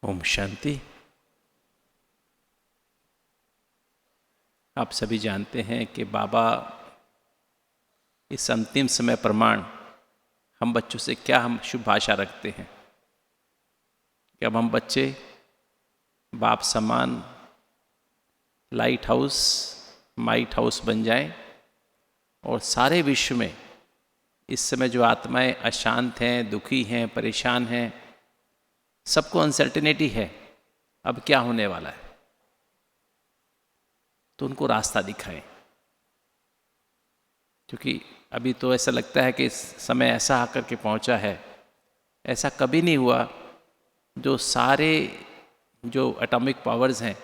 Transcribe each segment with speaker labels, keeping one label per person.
Speaker 1: ओम शांति। आप सभी जानते हैं कि बाबा इस अंतिम समय प्रमाण हम बच्चों से क्या हम शुभ आशा रखते हैं कि अब हम बच्चे बाप समान लाइट हाउस माइट हाउस बन जाएं और सारे विश्व में इस समय जो आत्माएं अशांत हैं, दुखी हैं, परेशान हैं, सबको अनसर्टेनिटी है अब क्या होने वाला है, तो उनको रास्ता दिखाएं। क्योंकि अभी तो ऐसा लगता है कि समय ऐसा आकर के पहुंचा है, ऐसा कभी नहीं हुआ जो सारे जो एटॉमिक पावर्स हैं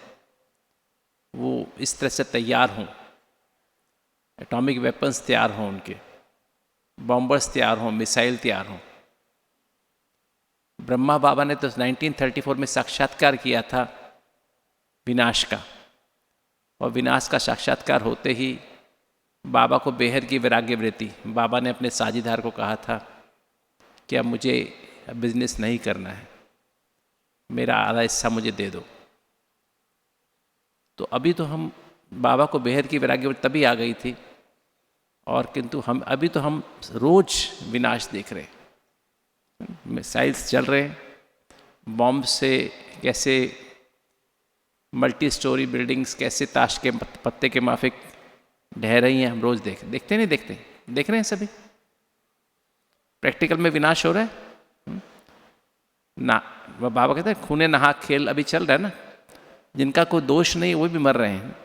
Speaker 1: वो इस तरह से तैयार हों, एटॉमिक वेपन्स तैयार हों, उनके बॉम्बर्स तैयार हों, मिसाइल तैयार हों। ब्रह्मा बाबा ने तो 1934 में साक्षात्कार किया था विनाश का, और विनाश का साक्षात्कार होते ही बाबा को बेहद की वैराग्य वृत्ति, बाबा ने अपने साझीदार को कहा था कि अब मुझे बिजनेस नहीं करना है, मेरा आधा हिस्सा मुझे दे दो। तो अभी तो हम बाबा को बेहद की वैराग्य वृत्ति तभी आ गई थी, और किंतु हम अभी तो हम रोज विनाश देख रहे हैं, मिसाइल्स चल रहे हैं, बॉम्ब से कैसे मल्टी स्टोरी बिल्डिंग्स कैसे ताश के पत्ते के माफिक ढह रही हैं, हम रोज देखते नहीं देखते, देख रहे हैं सभी। प्रैक्टिकल में विनाश हो रहा है ना। बाबा कहते हैं खूने नहा खेल अभी चल रहा है ना, जिनका कोई दोष नहीं वो भी मर रहे हैं।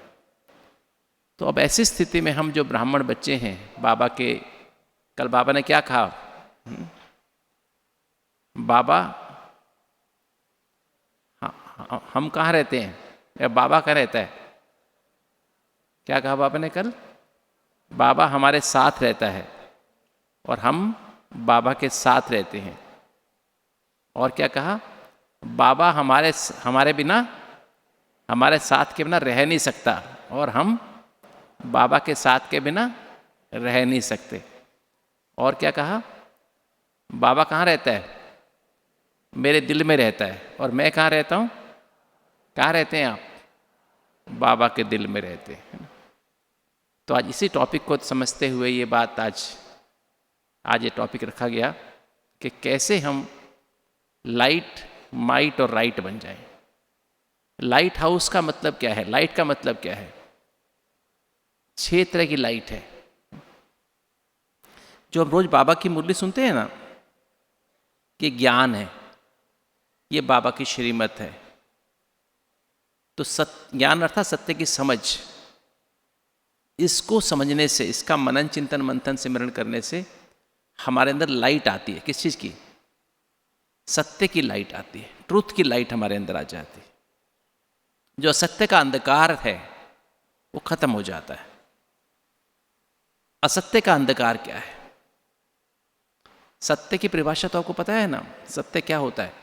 Speaker 1: तो अब ऐसी स्थिति में हम जो ब्राह्मण बच्चे हैं बाबा के, कल बाबा ने क्या कहा, बाबा हम कहाँ रहते हैं या बाबा कहाँ रहता है, क्या कहा बाबा ने कल, बाबा हमारे साथ रहता है और हम बाबा के साथ रहते हैं। और क्या कहा, बाबा हमारे बिना, हमारे साथ के बिना रह नहीं सकता, और हम बाबा के साथ के बिना रह नहीं सकते। और क्या कहा, बाबा कहाँ रहता है, मेरे दिल में रहता है, और मैं कहाँ रहता हूँ, कहाँ रहते हैं आप, बाबा के दिल में रहते हैं। तो आज इसी टॉपिक को समझते हुए ये बात आज ये टॉपिक रखा गया कि कैसे हम लाइट, माइट और राइट बन जाएं। लाइट हाउस का मतलब क्या है, लाइट का मतलब क्या है, 6 तरह की लाइट है। जो हम रोज बाबा की मुरली सुनते हैं ना, कि ज्ञान है, ये बाबा की श्रीमत है। तो ज्ञान अर्थात सत्य की समझ, इसको समझने से, इसका मनन चिंतन मंथन सिमरण करने से हमारे अंदर लाइट आती है। किस चीज़ की, सत्य की लाइट आती है, ट्रूथ की लाइट हमारे अंदर आ जाती है। जो असत्य का अंधकार है वो खत्म हो जाता है। असत्य का अंधकार क्या है, सत्य की परिभाषा तो आपको पता है ना, सत्य क्या होता है।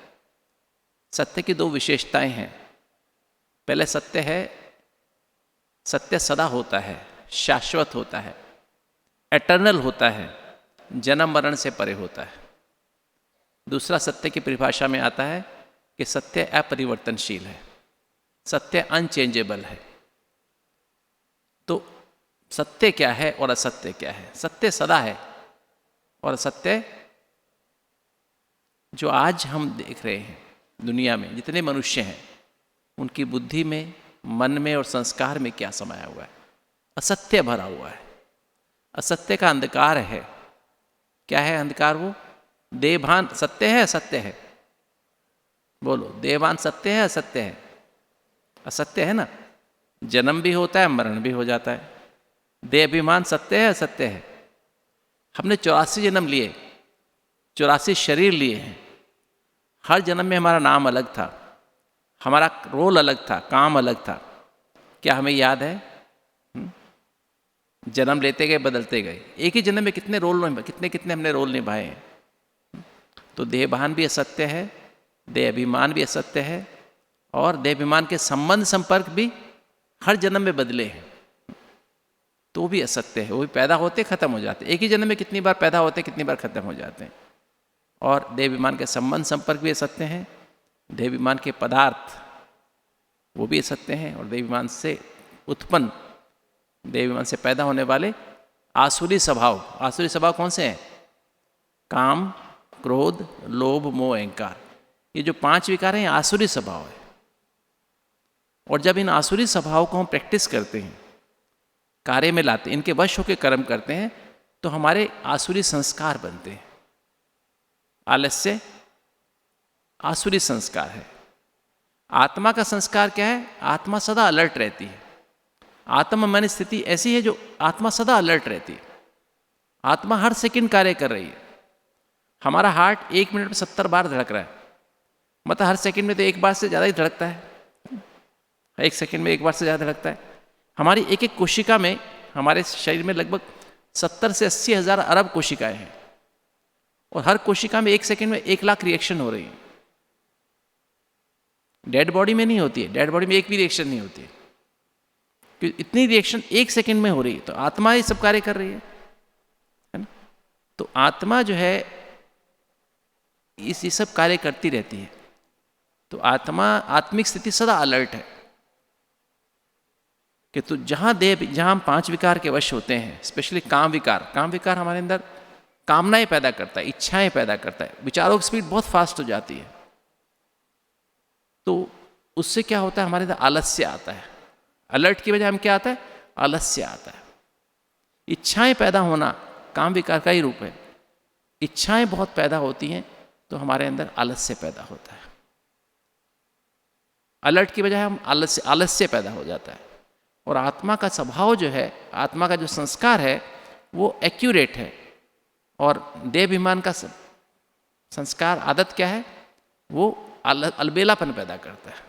Speaker 1: सत्य की 2 विशेषताएं हैं। पहले सत्य है, सत्य सदा होता है, शाश्वत होता है, एटर्नल होता है, जन्म मरण से परे होता है। दूसरा सत्य की परिभाषा में आता है कि सत्य अपरिवर्तनशील है, सत्य अनचेंजेबल है। तो सत्य क्या है और असत्य क्या है, सत्य सदा है, और असत्य जो आज हम देख रहे हैं दुनिया में जितने मनुष्य हैं उनकी बुद्धि में, मन में और संस्कार में क्या समाया हुआ है, असत्य भरा हुआ है। असत्य का अंधकार है। क्या है अंधकार, वो देहभान सत्य है, असत्य है, बोलो, देहभान सत्य है, असत्य है, असत्य है ना। जन्म भी होता है, मरण भी हो जाता है। देह अभिमान सत्य है, असत्य है। हमने 84 जन्म लिए, 84 शरीर लिए हैं। हर जन्म में हमारा नाम अलग था, हमारा रोल अलग था, काम अलग था। क्या हमें याद है, जन्म लेते गए, बदलते गए, एक ही जन्म में कितने रोल, कितने हमने रोल निभाए हैं। तो देहभान भी असत्य है, देह अभिमान भी असत्य है, और देह अभिमान के संबंध संपर्क भी हर जन्म में बदले हैं, तो भी असत्य है। वो भी पैदा होते खत्म हो जाते, एक ही जन्म में कितनी बार पैदा होते, कितनी बार खत्म हो जाते हैं। और देह अभिमान के संबंध संपर्क भी असत्य हैं, देहाभिमान के पदार्थ वो भी असत्य हैं, और देहाभिमान से उत्पन्न, देहाभिमान से पैदा होने वाले आसुरी स्वभाव, आसुरी स्वभाव कौन से हैं? काम, क्रोध, लोभ, मोह, अहंकार। ये जो 5 विकार हैं, आसुरी स्वभाव है। और जब इन आसुरी स्वभाव को हम प्रैक्टिस करते हैं, कार्य में लाते हैं, इनके वश होकर कर्म करते हैं, तो हमारे आसुरी संस्कार बनते हैं। आलस्य आसुरी संस्कार है। आत्मा का संस्कार क्या है? आत्मा सदा अलर्ट रहती है। आत्म मन स्थिति ऐसी है जो आत्मा सदा अलर्ट रहती है। आत्मा हर सेकंड कार्य कर रही है। हमारा हार्ट 1 मिनट में 70 बार धड़क रहा है, मतलब हर सेकंड में तो 1 बार से ज़्यादा ही धड़कता है। 1 सेकंड में 1 बार से ज़्यादा धड़कता है। हमारी एक एक कोशिका में, हमारे शरीर में लगभग 70 से 80 हज़ार अरब कोशिकाएं हैं, और हर कोशिका में 1 सेकंड में 1 लाख रिएक्शन हो रही है। डेड बॉडी में नहीं होती है, डेड बॉडी में एक भी रिएक्शन नहीं होती है, क्योंकि इतनी रिएक्शन 1 सेकंड में हो रही है। तो आत्मा ही सब कार्य कर रही है ना। तो आत्मा जो है ये सब कार्य करती रहती है। तो आत्मा, आत्मिक स्थिति सदा अलर्ट है कि तो जहाँ हम 5 विकार के वश होते हैं, स्पेशली काम विकार, काम विकार हमारे अंदर कामनाएं पैदा करता है, इच्छाएं पैदा करता है, विचारों की स्पीड बहुत फास्ट हो जाती है। तो उससे क्या होता है? हमारे अंदर आलस्य आता है। अलर्ट की वजह हम क्या आता है? आलस्य आता है। इच्छाएं पैदा होना काम विकार का ही रूप है। इच्छाएं बहुत पैदा होती हैं तो हमारे अंदर आलस्य पैदा होता है। अलर्ट की बजाय हम आलस्य पैदा हो जाता है। और आत्मा का स्वभाव जो है, आत्मा का जो संस्कार है, वो एक्यूरेट है। और देहाभिमान का संस्कार, आदत क्या है? वो अलबेलापन पैदा करता है।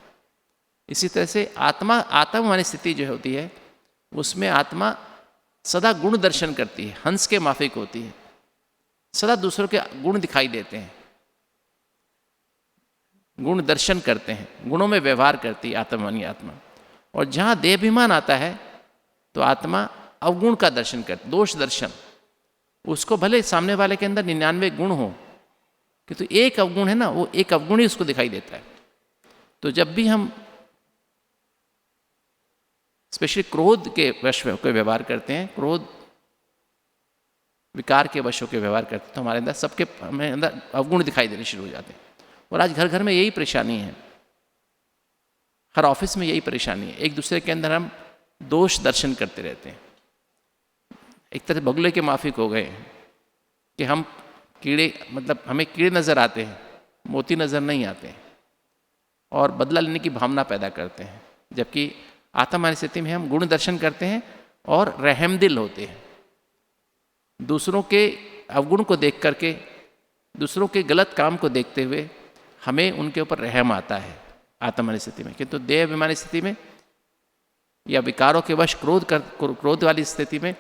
Speaker 1: इसी तरह से आत्म वाली स्थिति जो होती है, उसमें आत्मा सदा गुण दर्शन करती है, हंस के माफिक होती है। सदा दूसरों के गुण दिखाई देते हैं, गुण दर्शन करते हैं, गुणों में व्यवहार करती है आत्मवानी आत्मा। और जहाँ देहाभिमान आता है तो आत्मा अवगुण का दर्शन करती, दोष दर्शन। उसको भले सामने वाले के अंदर 99 गुण हो, किंतु एक अवगुण है ना, वो एक अवगुण ही उसको दिखाई देता है। तो जब भी हम स्पेशली क्रोध के वश होकर व्यवहार करते हैं, क्रोध विकार के वश होकर व्यवहार करते हैं, तो हमारे अंदर सबके हमें अंदर अवगुण दिखाई देने शुरू हो जाते हैं। और आज घर घर में यही परेशानी है, हर ऑफिस में यही परेशानी है। एक दूसरे के अंदर हम दोष दर्शन करते रहते हैं। एक तरह बगुले के माफिक हो गए हैं कि हम कीड़े, मतलब हमें कीड़े नज़र आते हैं, मोती नज़र नहीं आते हैं, और बदला लेने की भावना पैदा करते हैं। जबकि आत्मा स्थिति में हम गुण दर्शन करते हैं और रहमदिल होते हैं। दूसरों के अवगुण को देख करके, दूसरों के गलत काम को देखते हुए हमें उनके ऊपर रहम आता है आत्मा स्थिति में। किंतु देहाभिमानी स्थिति में या विकारों के वश क्रोध वाली स्थिति में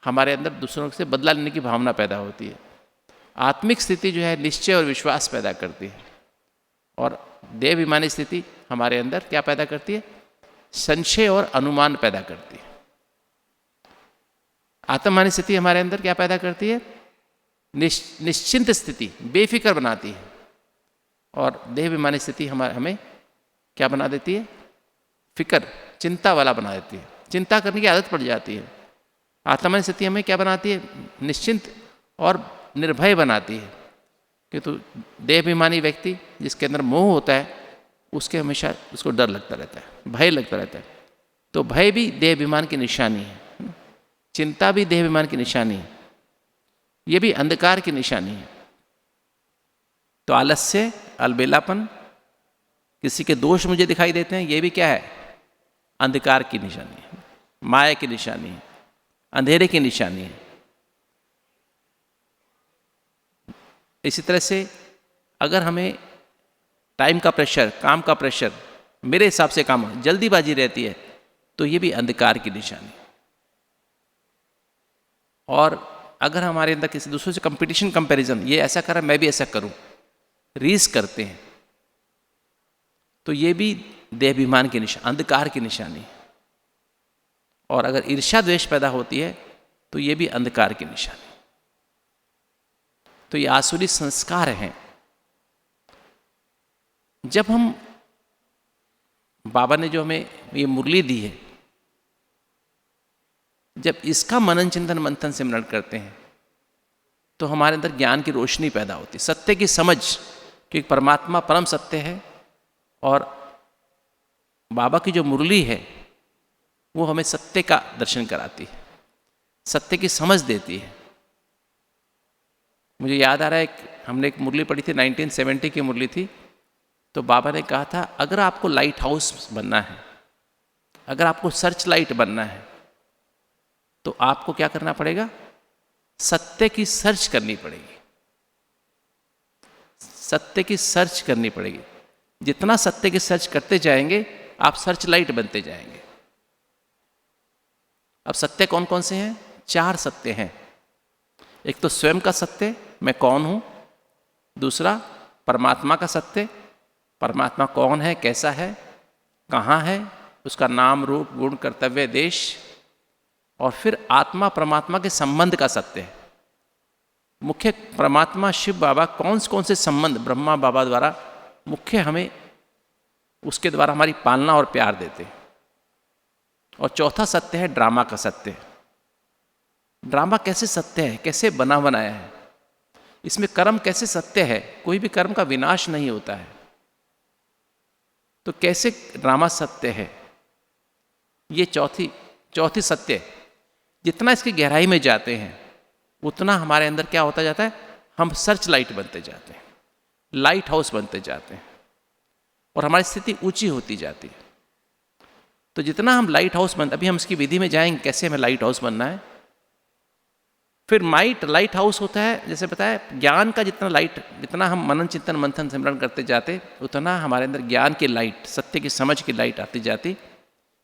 Speaker 1: हमारे अंदर दूसरों से बदला लेने की भावना पैदा होती है। आत्मिक स्थिति जो है निश्चय और विश्वास पैदा करती है, और देहाभिमानी स्थिति हमारे अंदर क्या पैदा करती है? संशय और अनुमान पैदा करती है। आत्मवानी स्थिति हमारे अंदर क्या पैदा करती है? निश्चिंत स्थिति, बेफिक्र बनाती है। और देहाभिमानी स्थिति हमें क्या बना देती है? फिक्र, चिंता वाला बना देती है। चिंता करने की आदत पड़ जाती है। आत्मवानी स्थिति हमें क्या बनाती है? निश्चिंत और निर्भय बनाती है। किंतु देहाभिमानी व्यक्ति जिसके अंदर मोह होता है, उसके हमेशा उसको डर लगता रहता है, भय लगता रहता है। तो भय भी देहाभिमान की निशानी है, चिंता भी देहाभिमान की निशानी है, ये भी अंधकार की निशानी है। तो आलस्य, अलबेलापन, किसी के दोष मुझे दिखाई देते हैं, ये भी क्या है? अंधकार की निशानी है, माया की निशानी है, अंधेरे की निशानी है। इसी तरह से अगर हमें टाइम का प्रेशर, काम का प्रेशर, मेरे हिसाब से काम जल्दीबाजी रहती है, तो ये भी अंधकार की निशानी। और अगर हमारे अंदर किसी दूसरों से कंपटीशन, कंपैरिजन, ये ऐसा करा मैं भी ऐसा करूं, रीस करते हैं, तो ये भी देहाभिमान की निशानी, अंधकार की निशानी। और अगर ईर्ष्या द्वेष पैदा होती है तो ये भी अंधकार की निशानी। तो ये आसुरी संस्कार हैं। जब हम, बाबा ने जो हमें ये मुरली दी है, जब इसका मनन चिंतन मंथन सिमरण करते हैं तो हमारे अंदर ज्ञान की रोशनी पैदा होती, सत्य की समझ कि परमात्मा परम सत्य है, और बाबा की जो मुरली है वो हमें सत्य का दर्शन कराती है, सत्य की समझ देती है। मुझे याद आ रहा है, हमने एक मुरली पढ़ी थी, 1970 की मुरली थी, तो बाबा ने कहा था अगर आपको लाइट हाउस बनना है, अगर आपको सर्च लाइट बनना है, तो आपको क्या करना पड़ेगा? सत्य की सर्च करनी पड़ेगी, सत्य की सर्च करनी पड़ेगी। जितना सत्य की सर्च करते जाएंगे आप सर्च लाइट बनते जाएंगे। अब सत्य कौन कौन से हैं? 4 सत्य हैं। एक तो स्वयं का सत्य, मैं कौन हूं। दूसरा परमात्मा का सत्य, परमात्मा कौन है, कैसा है, कहाँ है, उसका नाम रूप गुण कर्तव्य देश। और फिर आत्मा परमात्मा के संबंध का सत्य है। मुख्य परमात्मा शिव बाबा कौन से संबंध ब्रह्मा बाबा द्वारा मुख्य हमें उसके द्वारा हमारी पालना और प्यार देते हैं। और चौथा सत्य है ड्रामा का सत्य। ड्रामा कैसे सत्य है, कैसे बना बनाया है, इसमें कर्म कैसे सत्य है, कोई भी कर्म का विनाश नहीं होता है, तो कैसे ड्रामा सत्य है, ये चौथी सत्य है। जितना इसकी गहराई में जाते हैं उतना हमारे अंदर क्या होता जाता है, हम सर्च लाइट बनते जाते हैं, लाइट हाउस बनते जाते हैं, और हमारी स्थिति ऊंची होती जाती है। तो जितना हम लाइट हाउस बनते, अभी हम इसकी विधि में जाएंगे कैसे हमें लाइट हाउस बनना है। फिर लाइट हाउस होता है, जैसे बताया, ज्ञान का जितना हम मनन चिंतन मंथन सिमरण करते जाते उतना हमारे अंदर ज्ञान की लाइट, सत्य की समझ की लाइट आती जाती।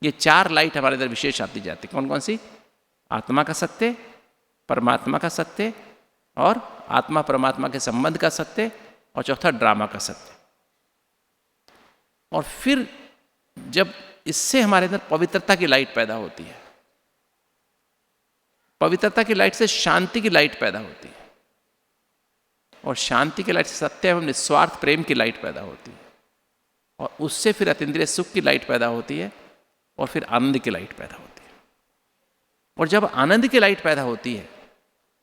Speaker 1: ये 4 लाइट हमारे अंदर विशेष आती जाती। कौन कौन सी? आत्मा का सत्य, परमात्मा का सत्य, और आत्मा परमात्मा के संबंध का सत्य, और चौथा ड्रामा का सत्य। और फिर जब इससे हमारे अंदर पवित्रता की लाइट पैदा होती है, पवित्रता की लाइट से शांति की लाइट पैदा होती है, और शांति की लाइट से सत्य एवं निस्वार्थ प्रेम की लाइट पैदा होती है, और उससे फिर अतीन्द्रिय सुख की लाइट पैदा होती है, और फिर आनंद की लाइट पैदा होती है। और जब आनंद की लाइट पैदा होती है,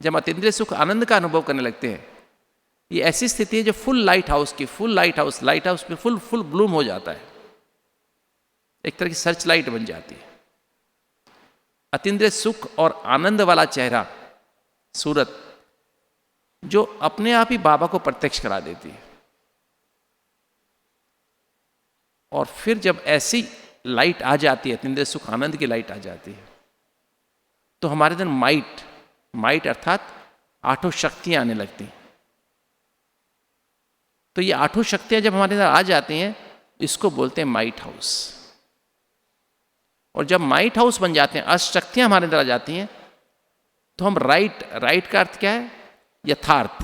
Speaker 1: जब अतीन्द्रिय सुख आनंद का अनुभव करने लगते हैं, ये ऐसी स्थिति है जो फुल लाइट हाउस में फुल ब्लूम हो जाता है, एक तरह की सर्च लाइट बन जाती है। अतीन्द्रिय सुख और आनंद वाला चेहरा, सूरत, जो अपने आप ही बाबा को प्रत्यक्ष करा देती है। और फिर जब ऐसी लाइट आ जाती है, अतीन्द्रिय सुख आनंद की लाइट आ जाती है, तो हमारे अंदर माइट अर्थात 8 शक्तियां आने लगती हैं। तो ये 8 शक्तियां जब हमारे अंदर आ जाती हैं, इसको बोलते हैं माइट हाउस। और जब माइट हाउस बन जाते हैं, अष्टशक्तियां हमारे अंदर आ जाती हैं, तो हम राइट का अर्थ क्या है? यथार्थ।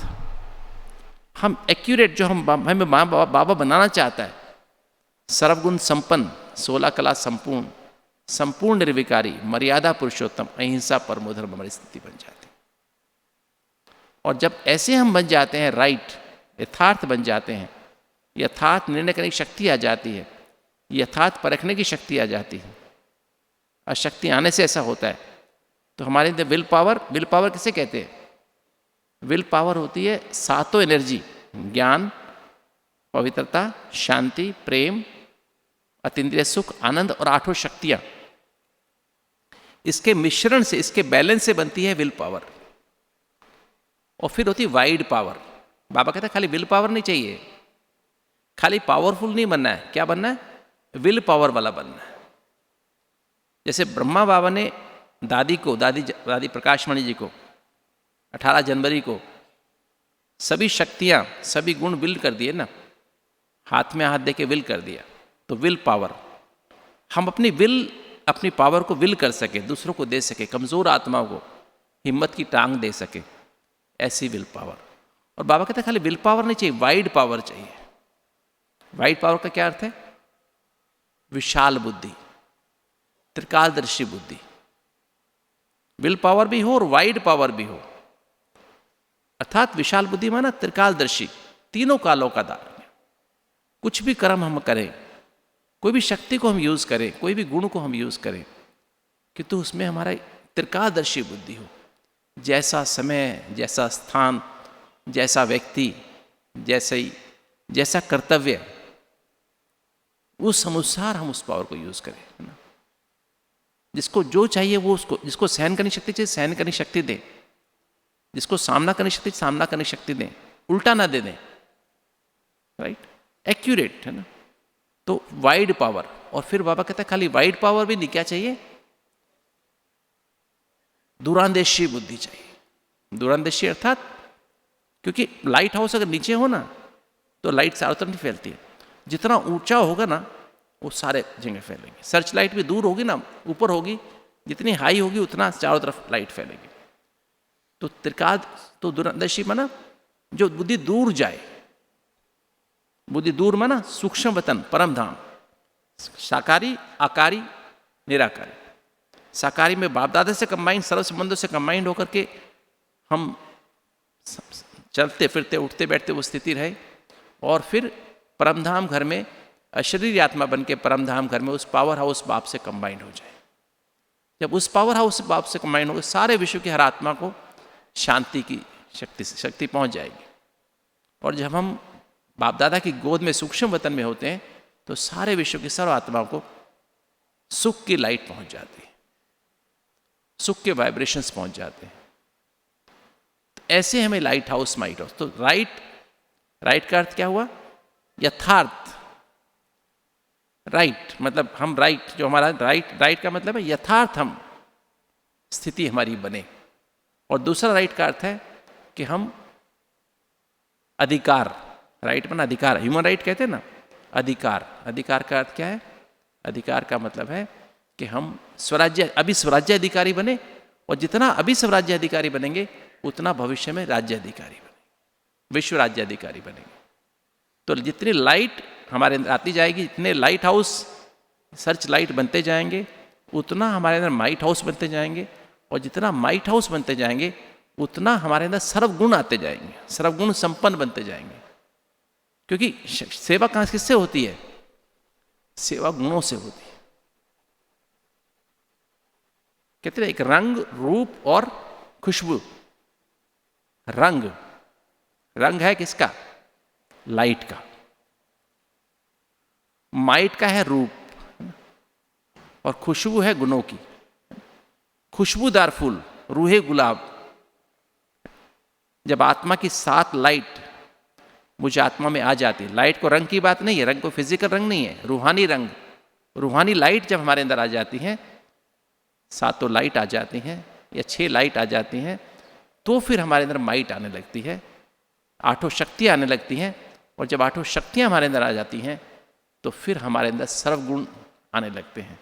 Speaker 1: हम एक्यूरेट, जो हमें बाबा बनाना चाहता है, सर्वगुण संपन्न, 16 कला संपूर्ण निर्विकारी, मर्यादा पुरुषोत्तम, अहिंसा परमो धर्म, हमारी स्थिति बन जाती है। और जब ऐसे हम बन जाते हैं, राइट यथार्थ बन जाते हैं, यथार्थ निर्णय करने की शक्ति आ जाती है, यथार्थ परखने की शक्ति आ जाती है। और शक्ति आने से ऐसा होता है, तो हमारे अंदर विल पावर किसे कहते हैं? विल पावर होती है 7 एनर्जी, ज्ञान, पवित्रता, शांति, प्रेम, अतीन्द्रिय सुख, आनंद, और 8 शक्तियां। इसके मिश्रण से, इसके बैलेंस से बनती है विल पावर। और फिर होती है वाइड पावर। बाबा कहते हैं खाली विल पावर नहीं चाहिए, खाली पावरफुल नहीं बनना है, क्या बनना है? विल पावर वाला बनना है। जैसे ब्रह्मा बाबा ने दादी प्रकाशमणि जी को 18 जनवरी को सभी शक्तियां, सभी गुण विल कर दिए ना, हाथ में हाथ दे के विल कर दिया। तो विल पावर, हम अपनी पावर को विल कर सके, दूसरों को दे सके, कमजोर आत्माओं को हिम्मत की टांग दे सके, ऐसी विल पावर। और बाबा कहते हैं खाली विल पावर नहीं चाहिए, वाइड पावर चाहिए। वाइड पावर का क्या अर्थ है? विशाल बुद्धि, त्रिकालदर्शी बुद्धि। विल पावर भी हो और वाइड पावर भी हो, अर्थात विशाल बुद्धि माना त्रिकालदर्शी, तीनों कालों का दार। कुछ भी कर्म हम करें, कोई भी शक्ति को हम यूज़ करें, कोई भी गुण को हम यूज़ करें, कि तो उसमें हमारा त्रिकालदर्शी बुद्धि हो। जैसा समय, जैसा स्थान, जैसा व्यक्ति, जैसा कर्तव्य, उस अनुसार हम उस पावर को यूज़ करें, है ना। जिसको जो चाहिए वो उसको, जिसको सहन करने शक्ति चाहिए सहन करने शक्ति दें, जिसको सामना करने शक्ति सामना करने शक्ति दें, उल्टा ना दे दें, राइट, एक्यूरेट, है ना। तो वाइड पावर। और फिर बाबा कहता है खाली वाइड पावर भी नहीं, क्या चाहिए, दूरांदेशी बुद्धि चाहिए। दूरांदेशी अर्थात, क्योंकि लाइट हाउस अगर नीचे हो ना तो लाइट चारों तरफ नहीं फैलती है, जितना ऊंचा होगा ना वो सारे जगह फैलेंगे। सर्च लाइट भी दूर होगी ना, ऊपर होगी, जितनी हाई होगी उतना चारों तरफ लाइट फैलेगी। तो दूरदर्शी माना जो बुद्धि दूर जाए, बुद्धि दूर माना सूक्ष्म वतन, परम धाम, साकारी, आकारी, निराकारी। साकारी में बाप दादा से कंबाइंड, सर्व संबंधों से कंबाइंड होकर के हम चलते फिरते उठते बैठते वो स्थिति रहे, और फिर परमधाम घर में अशरीरी आत्मा बन के परमधाम घर में उस पावर हाउस बाप से कंबाइंड हो जाए। जब उस पावर हाउस बाप से कंबाइंड हो, सारे विश्व की हर आत्मा को शांति की शक्ति पहुंच जाएगी। और जब हम बाप दादा की गोद में सूक्ष्म वतन में होते हैं तो सारे विश्व की सर्व आत्माओं को सुख की लाइट पहुंच जाती है, सुख के वाइब्रेशंस पहुंच जाते हैं। तो ऐसे हमें लाइट हाउस, माइट हाउस। तो राइट का अर्थ क्या हुआ, यथार्थ। राइट मतलब हम राइट, जो हमारा राइट का मतलब है यथार्थ हम स्थिति हमारी बने। और दूसरा राइट का अर्थ है कि हम अधिकार, राइट बना अधिकार, ह्यूमन राइट कहते हैं ना, अधिकार का अर्थ क्या है, अधिकार का मतलब है कि हम अभी स्वराज्य अधिकारी बने, और जितना अभी स्वराज्य अधिकारी बनेंगे उतना भविष्य में राज्य अधिकारी बनेंगे, विश्व राज्य अधिकारी बनेंगे। तो जितनी लाइट हमारे अंदर आती जाएगी, जितने लाइट हाउस, सर्च लाइट बनते जाएंगे, उतना हमारे अंदर माइट हाउस बनते जाएंगे, और जितना माइट हाउस बनते जाएंगे उतना हमारे अंदर सर्वगुण आते जाएंगे, सर्वगुण संपन्न बनते जाएंगे। क्योंकि सेवा कहाँ किससे होती है, सेवा गुणों से होती है। कहते हैं एक रंग, रूप और खुशबू। रंग है किसका, लाइट का। माइट का है रूप, और खुशबू है गुणों की। खुशबूदार फूल, रूहे गुलाब। जब आत्मा की 7 लाइट मुझे आत्मा में आ जाती है, लाइट को रंग की बात नहीं है, रंग को फिजिकल रंग नहीं है, रूहानी रंग, रूहानी लाइट जब हमारे अंदर आ जाती है, 7 लाइट आ जाती हैं या 6 लाइट आ जाती हैं, तो फिर हमारे अंदर माइट आने लगती है, 8 शक्तियाँ आने लगती हैं। और जब 8 शक्तियाँ हमारे अंदर आ जाती हैं तो फिर हमारे अंदर सर्वगुण आने लगते हैं,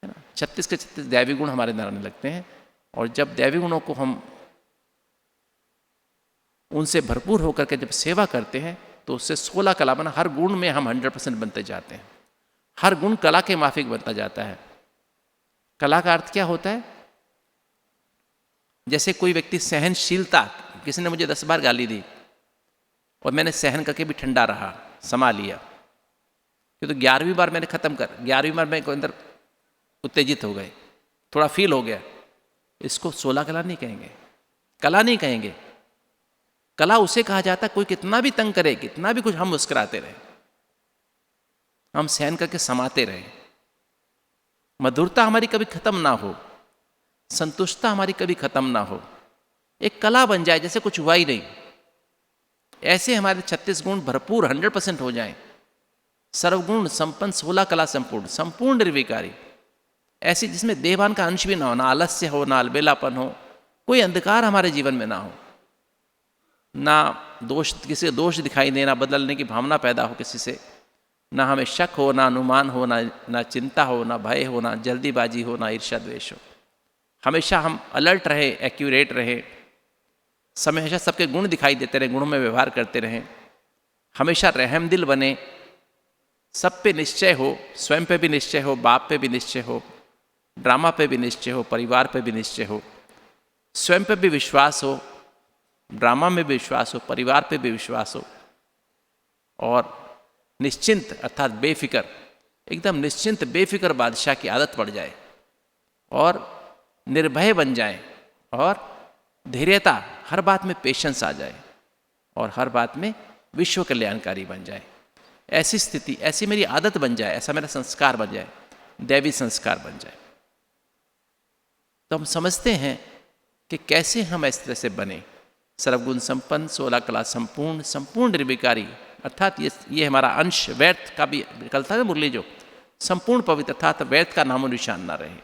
Speaker 1: है ना। 36 के 36 दैवी गुण हमारे अंदर आने लगते हैं। और जब दैवी गुणों को हम उनसे भरपूर होकर के जब सेवा करते हैं तो उससे 16 कला बना, हर गुण में हम 100% बनते जाते हैं, हर गुण कला के माफिक बनता जाता है। कला का अर्थ क्या होता है, जैसे कोई व्यक्ति सहनशीलता, किसी ने मुझे 10 बार गाली दी और मैंने सहन करके भी ठंडा रहा, समा लिया, कि तो 11वीं बार मैंने खत्म कर, 11वीं बार मेरे अंदर उत्तेजित हो गए, थोड़ा फील हो गया, इसको 16 कला नहीं कहेंगे, कला नहीं कहेंगे। कला उसे कहा जाता है कोई कितना भी तंग करे, कितना भी कुछ, हम मुस्कुराते रहे, हम सहन करके समाते रहे, मधुरता हमारी कभी खत्म ना हो, संतुष्टता हमारी कभी खत्म ना हो, एक कला बन जाए जैसे कुछ हुआ ही नहीं। ऐसे हमारे 36 गुण भरपूर 100% हो जाएं, सर्वगुण संपन्न, 16 कला संपूर्ण निर्विकारी, ऐसी जिसमें देहभान का अंश भी ना हो, ना आलस्य हो, ना अलबेलापन हो, कोई अंधकार हमारे जीवन में ना हो, ना दोष, किसी का दोष दिखाई देना, बदलने की भावना पैदा हो किसी से, ना हमें शक हो, ना अनुमान हो, ना चिंता हो, ना भय हो, ना जल्दीबाजी हो, ना ईर्ष्या द्वेष हो। हमेशा हम अलर्ट रहे, एक्यूरेट रहे, हमेशा सबके गुण दिखाई देते रहे, गुणों में व्यवहार करते रहें, हमेशा रहमदिल बने, सब पे निश्चय हो, स्वयं पे भी निश्चय हो, बाप पे भी निश्चय हो, ड्रामा पे भी निश्चय हो, परिवार पे भी निश्चय हो, स्वयं पे भी विश्वास हो, ड्रामा में भी विश्वास हो, परिवार पे भी विश्वास हो, और निश्चिंत अर्थात बेफिक्र, एकदम निश्चिंत बेफिक्र बादशाह की आदत पड़ जाए और निर्भय बन जाए और धैर्यता, हर बात में पेशेंस आ जाए और हर बात में विश्व कल्याणकारी बन जाए, ऐसी स्थिति, ऐसी मेरी आदत बन जाए, ऐसा मेरा संस्कार बन जाए, दैवी संस्कार बन जाए। तो हम समझते हैं कि कैसे हम इस तरह से बने, सर्वगुण संपन्न, 16 कला संपूर्ण, संपूर्ण निर्विकारी, अर्थात ये हमारा अंश व्यर्थ का भी निकलता है मुरली जो, संपूर्ण पवित्र, अर्थात व्यर्थ का नामो निशान ना रहे,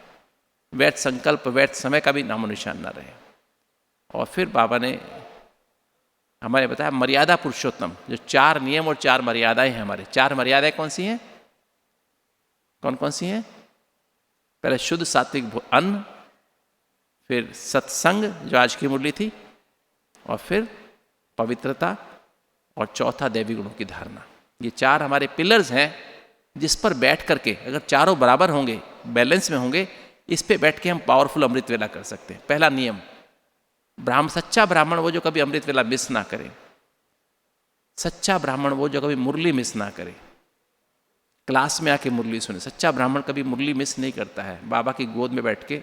Speaker 1: व्यर्थ संकल्प, व्यर्थ समय का भी नामो निशान ना रहे। और फिर बाबा ने हमारे बताया मर्यादा पुरुषोत्तम, जो 4 नियम और 4 मर्यादाएं हैं हमारे। 4 मर्यादाएं कौन सी हैं? कौन कौन सी हैं? पहले शुद्ध सात्विक अन्न, फिर सत्संग जो आज की मुरली थी, और फिर पवित्रता, और चौथा दैवी गुणों की धारणा। ये 4 हमारे पिलर्स हैं जिस पर बैठ करके, अगर चारों बराबर होंगे, बैलेंस में होंगे, इस पे बैठ के हम पावरफुल अमृत वेला कर सकते हैं। पहला नियम, सच्चा ब्राह्मण वो जो कभी अमृत वेला मिस ना करे, सच्चा ब्राह्मण वो जो कभी मुरली मिस ना करे, क्लास में आके मुरली सुने। सच्चा ब्राह्मण कभी मुरली मिस नहीं करता है, बाबा की गोद में बैठ के,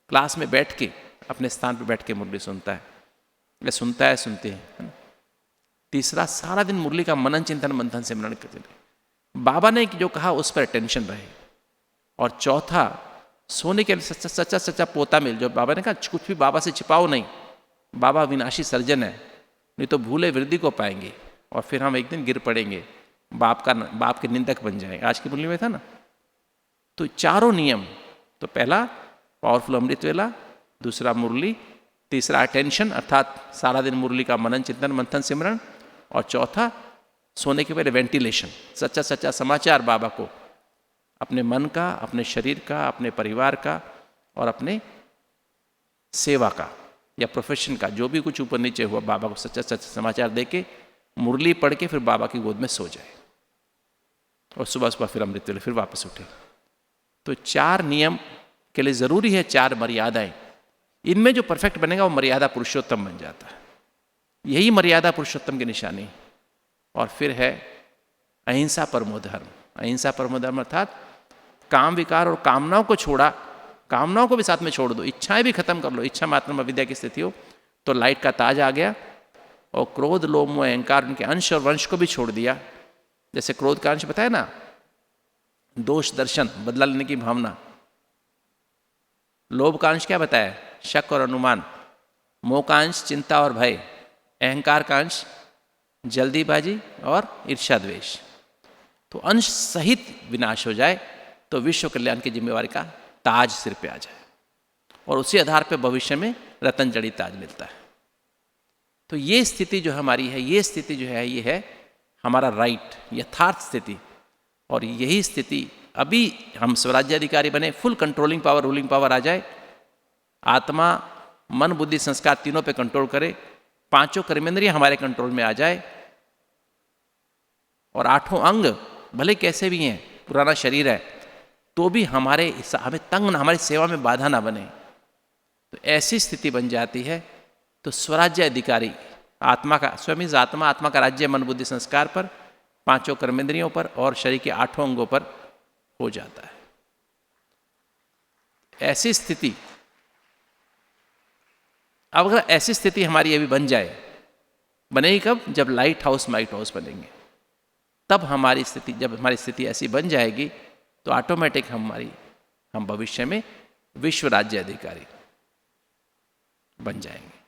Speaker 1: क्लास में बैठ के, अपने स्थान पर बैठ के मुरली सुनता है, या सुनता है, सुनते हैं। तीसरा, सारा दिन मुरली का मनन चिंतन मंथन सिमरन करते रहे, बाबा ने जो कहा उस पर अटेंशन रहे। और चौथा, सोने के लिए सच्चा सच्चा पोता मिल, जो बाबा ने कहा कुछ भी बाबा से छिपाओ नहीं, बाबा विनाशी सर्जन है, नहीं तो भूले वृद्धि को पाएंगे और फिर हम एक दिन गिर पड़ेंगे, बाप के निंदक बन जाएंगे। आज की मुरली में था ना। तो चारों नियम, तो पहला पावरफुल अमृत वेला, दूसरा मुरली, तीसरा अटेंशन अर्थात सारा दिन मुरली का मनन चिंतन मंथन सिमरन, और चौथा सोने के पहले वेंटिलेशन, सच्चा सच्चा समाचार बाबा को, अपने मन का, अपने शरीर का, अपने परिवार का और अपने सेवा का या प्रोफेशन का, जो भी कुछ ऊपर नीचे हुआ, बाबा को सच्चा सच्चा समाचार दे के मुरली पढ़ के फिर बाबा की गोद में सो जाए और सुबह सुबह फिर अमृत वेले फिर वापस उठे। तो 4 नियम के लिए ज़रूरी है 4 मर्यादाएं। इनमें जो परफेक्ट बनेगा वो मर्यादा पुरुषोत्तम बन जाता है। यही मर्यादा पुरुषोत्तम की निशानी। और फिर है अहिंसा परमो धर्म। अहिंसा परमो धर्म अर्थात काम विकार और कामनाओं को छोड़ा, कामनाओं को भी साथ में छोड़ दो, इच्छाएं भी खत्म कर लो। इच्छा मात्र में अविद्या की स्थिति हो तो लाइट का ताज आ गया, और क्रोध लोभ मोह अहंकार उनके अंश और वंश को भी छोड़ दिया। जैसे क्रोध का अंश बताया ना, दोष दर्शन, बदला लेने की भावना। लोभ का अंश क्या बताया? शक और अनुमान। मोह का अंश चिंता और भय। अहंकार का अंश जल्दीबाजी और ईर्ष्या द्वेष। तो अंश सहित विनाश हो जाए तो विश्व कल्याण की जिम्मेवारी का ताज सिर पे आ जाए, और उसी आधार पे भविष्य में रतन जड़ी ताज मिलता है। तो ये स्थिति जो हमारी है, ये स्थिति जो है, ये है हमारा राइट, यथार्थ स्थिति। और यही स्थिति अभी हम स्वराज्याधिकारी बने, full controlling power, ruling power आ जाए, आत्मा मन बुद्धि संस्कार तीनों पे कंट्रोल करे, 5 कर्मेंद्रिय हमारे कंट्रोल में आ जाए, और 8 अंग भले कैसे भी हैं, पुराना शरीर है तो भी हमें तंग ना, हमारी सेवा में बाधा ना बने। तो ऐसी स्थिति बन जाती है तो स्वराज्य अधिकारी आत्मा का, स्वयं आत्मा का राज्य मन बुद्धि संस्कार पर, 5 कर्मेंद्रियों पर और शरीर के 8 अंगों पर हो जाता है। ऐसी स्थिति, अब अगर ऐसी स्थिति हमारी अभी बन जाए, बनेगी कब? जब लाइट हाउस माइट हाउस बनेंगे, तब हमारी स्थिति, जब हमारी स्थिति ऐसी बन जाएगी तो ऑटोमेटिक हम भविष्य में विश्व राज्य अधिकारी बन जाएंगे।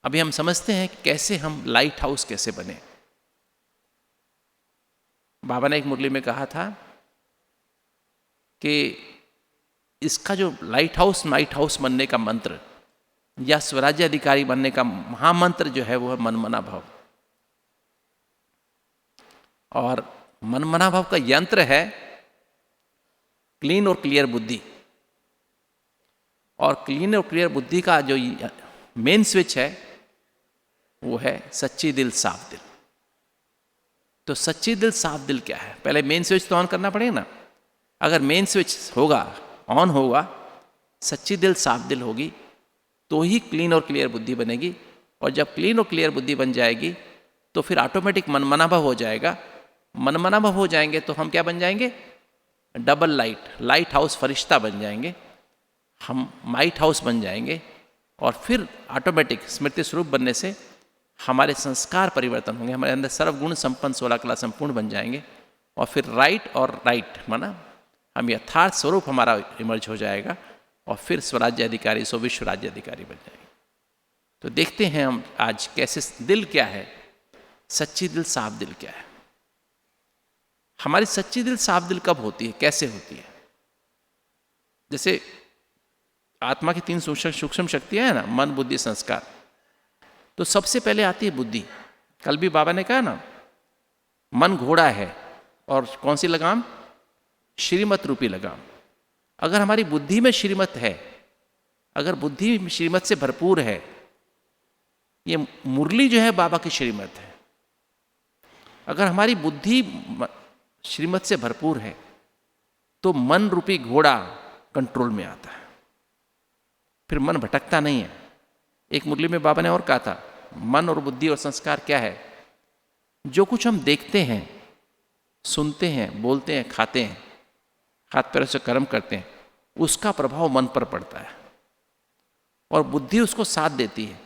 Speaker 1: अभी हम समझते हैं कि कैसे हम लाइट हाउस कैसे बने। बाबा ने एक मुरली में कहा था कि इसका जो लाइट हाउस नाइट हाउस बनने का मंत्र या स्वराज्य अधिकारी बनने का महामंत्र जो है वो है मनमना भाव। और मनमना भाव का यंत्र है क्लीन और क्लियर बुद्धि। और क्लीन और क्लियर बुद्धि का जो मेन स्विच है वो है सच्ची दिल साफ दिल। तो सच्ची दिल साफ दिल क्या है? पहले मेन स्विच तो ऑन करना पड़ेगा ना। अगर मेन स्विच होगा, ऑन होगा, सच्ची दिल साफ दिल होगी, तो ही क्लीन और क्लियर बुद्धि बनेगी। और जब क्लीन और क्लियर बुद्धि बन जाएगी तो फिर ऑटोमेटिक मनमना भाव हो जाएगा। मनमना भाव हो जाएंगे तो हम क्या बन जाएंगे? डबल लाइट हाउस फरिश्ता बन जाएंगे, हम माइट हाउस बन जाएंगे। और फिर ऑटोमेटिक स्मृति स्वरूप बनने से हमारे संस्कार परिवर्तन होंगे, हमारे अंदर सर्वगुण संपन्न 16 कला संपूर्ण बन जाएंगे। और फिर राइट माना हम यथार्थ स्वरूप हमारा इमर्ज हो जाएगा, और फिर स्वराज्य अधिकारी सो विश्व राज्य अधिकारी बन जाएंगे। तो देखते हैं हम आज कैसे दिल क्या है, सच्ची दिल साफ दिल क्या है। हमारी सच्ची दिल साफ दिल कब होती है, कैसे होती है? जैसे आत्मा की 3 सूक्ष्म शक्तियां हैं ना, मन बुद्धि संस्कार। तो सबसे पहले आती है बुद्धि। कल भी बाबा ने कहा ना, मन घोड़ा है और कौन सी लगाम? श्रीमत रूपी लगाम। अगर हमारी बुद्धि में श्रीमत है, अगर बुद्धि श्रीमत से भरपूर है, ये मुरली जो है बाबा की श्रीमत है, अगर हमारी बुद्धि श्रीमत से भरपूर है तो मन रूपी घोड़ा कंट्रोल में आता है, फिर मन भटकता नहीं है। एक मुरली में बाबा ने और कहा था, मन और बुद्धि और संस्कार क्या है? जो कुछ हम देखते हैं, सुनते हैं, बोलते हैं, खाते हैं, हाथ पैरों से कर्म करते हैं, उसका प्रभाव मन पर पड़ता है और बुद्धि उसको साथ देती है।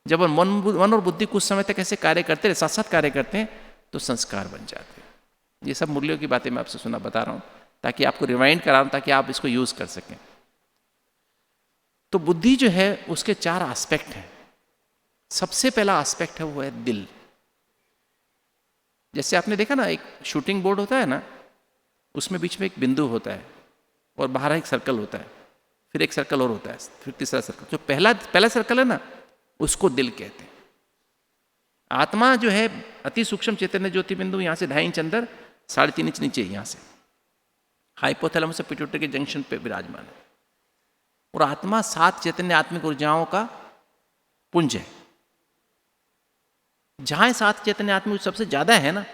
Speaker 1: जब मन और बुद्धि कुछ समय तक ऐसे कार्य करते हैं, साथ साथ कार्य करते हैं, तो संस्कार बन जाते हैं। ये सब मुरलियों की बातें मैं आपसे बता रहा हूँ, ताकि आपको रिमाइंड करा रहा हूँ, ताकि आप इसको यूज कर सकें। तो बुद्धि जो है उसके 4 एस्पेक्ट हैं। सबसे पहला एस्पेक्ट है वो है दिल। जैसे आपने देखा ना, एक शूटिंग बोर्ड होता है ना, उसमें बीच में एक बिंदु होता है और बाहर एक सर्कल होता है, फिर एक सर्कल और होता है, फिर तीसरा सर्कल। जो पहला सर्कल है ना, उसको दिल कहते हैं। आत्मा जो है अति सूक्ष्म चैतन्य ज्योति बिंदु, यहाँ से 2.5 इंच अंदर, 3.5 इंच नीचे, यहाँ से हाइपोथैलेमस से पिट्यूटरी के जंक्शन पे विराजमान है। और आत्मा 7 चैतन्य आत्मिक ऊर्जाओं का पुंज है। जहां 7 चैतन्य आत्मिक सबसे ज्यादा है ना,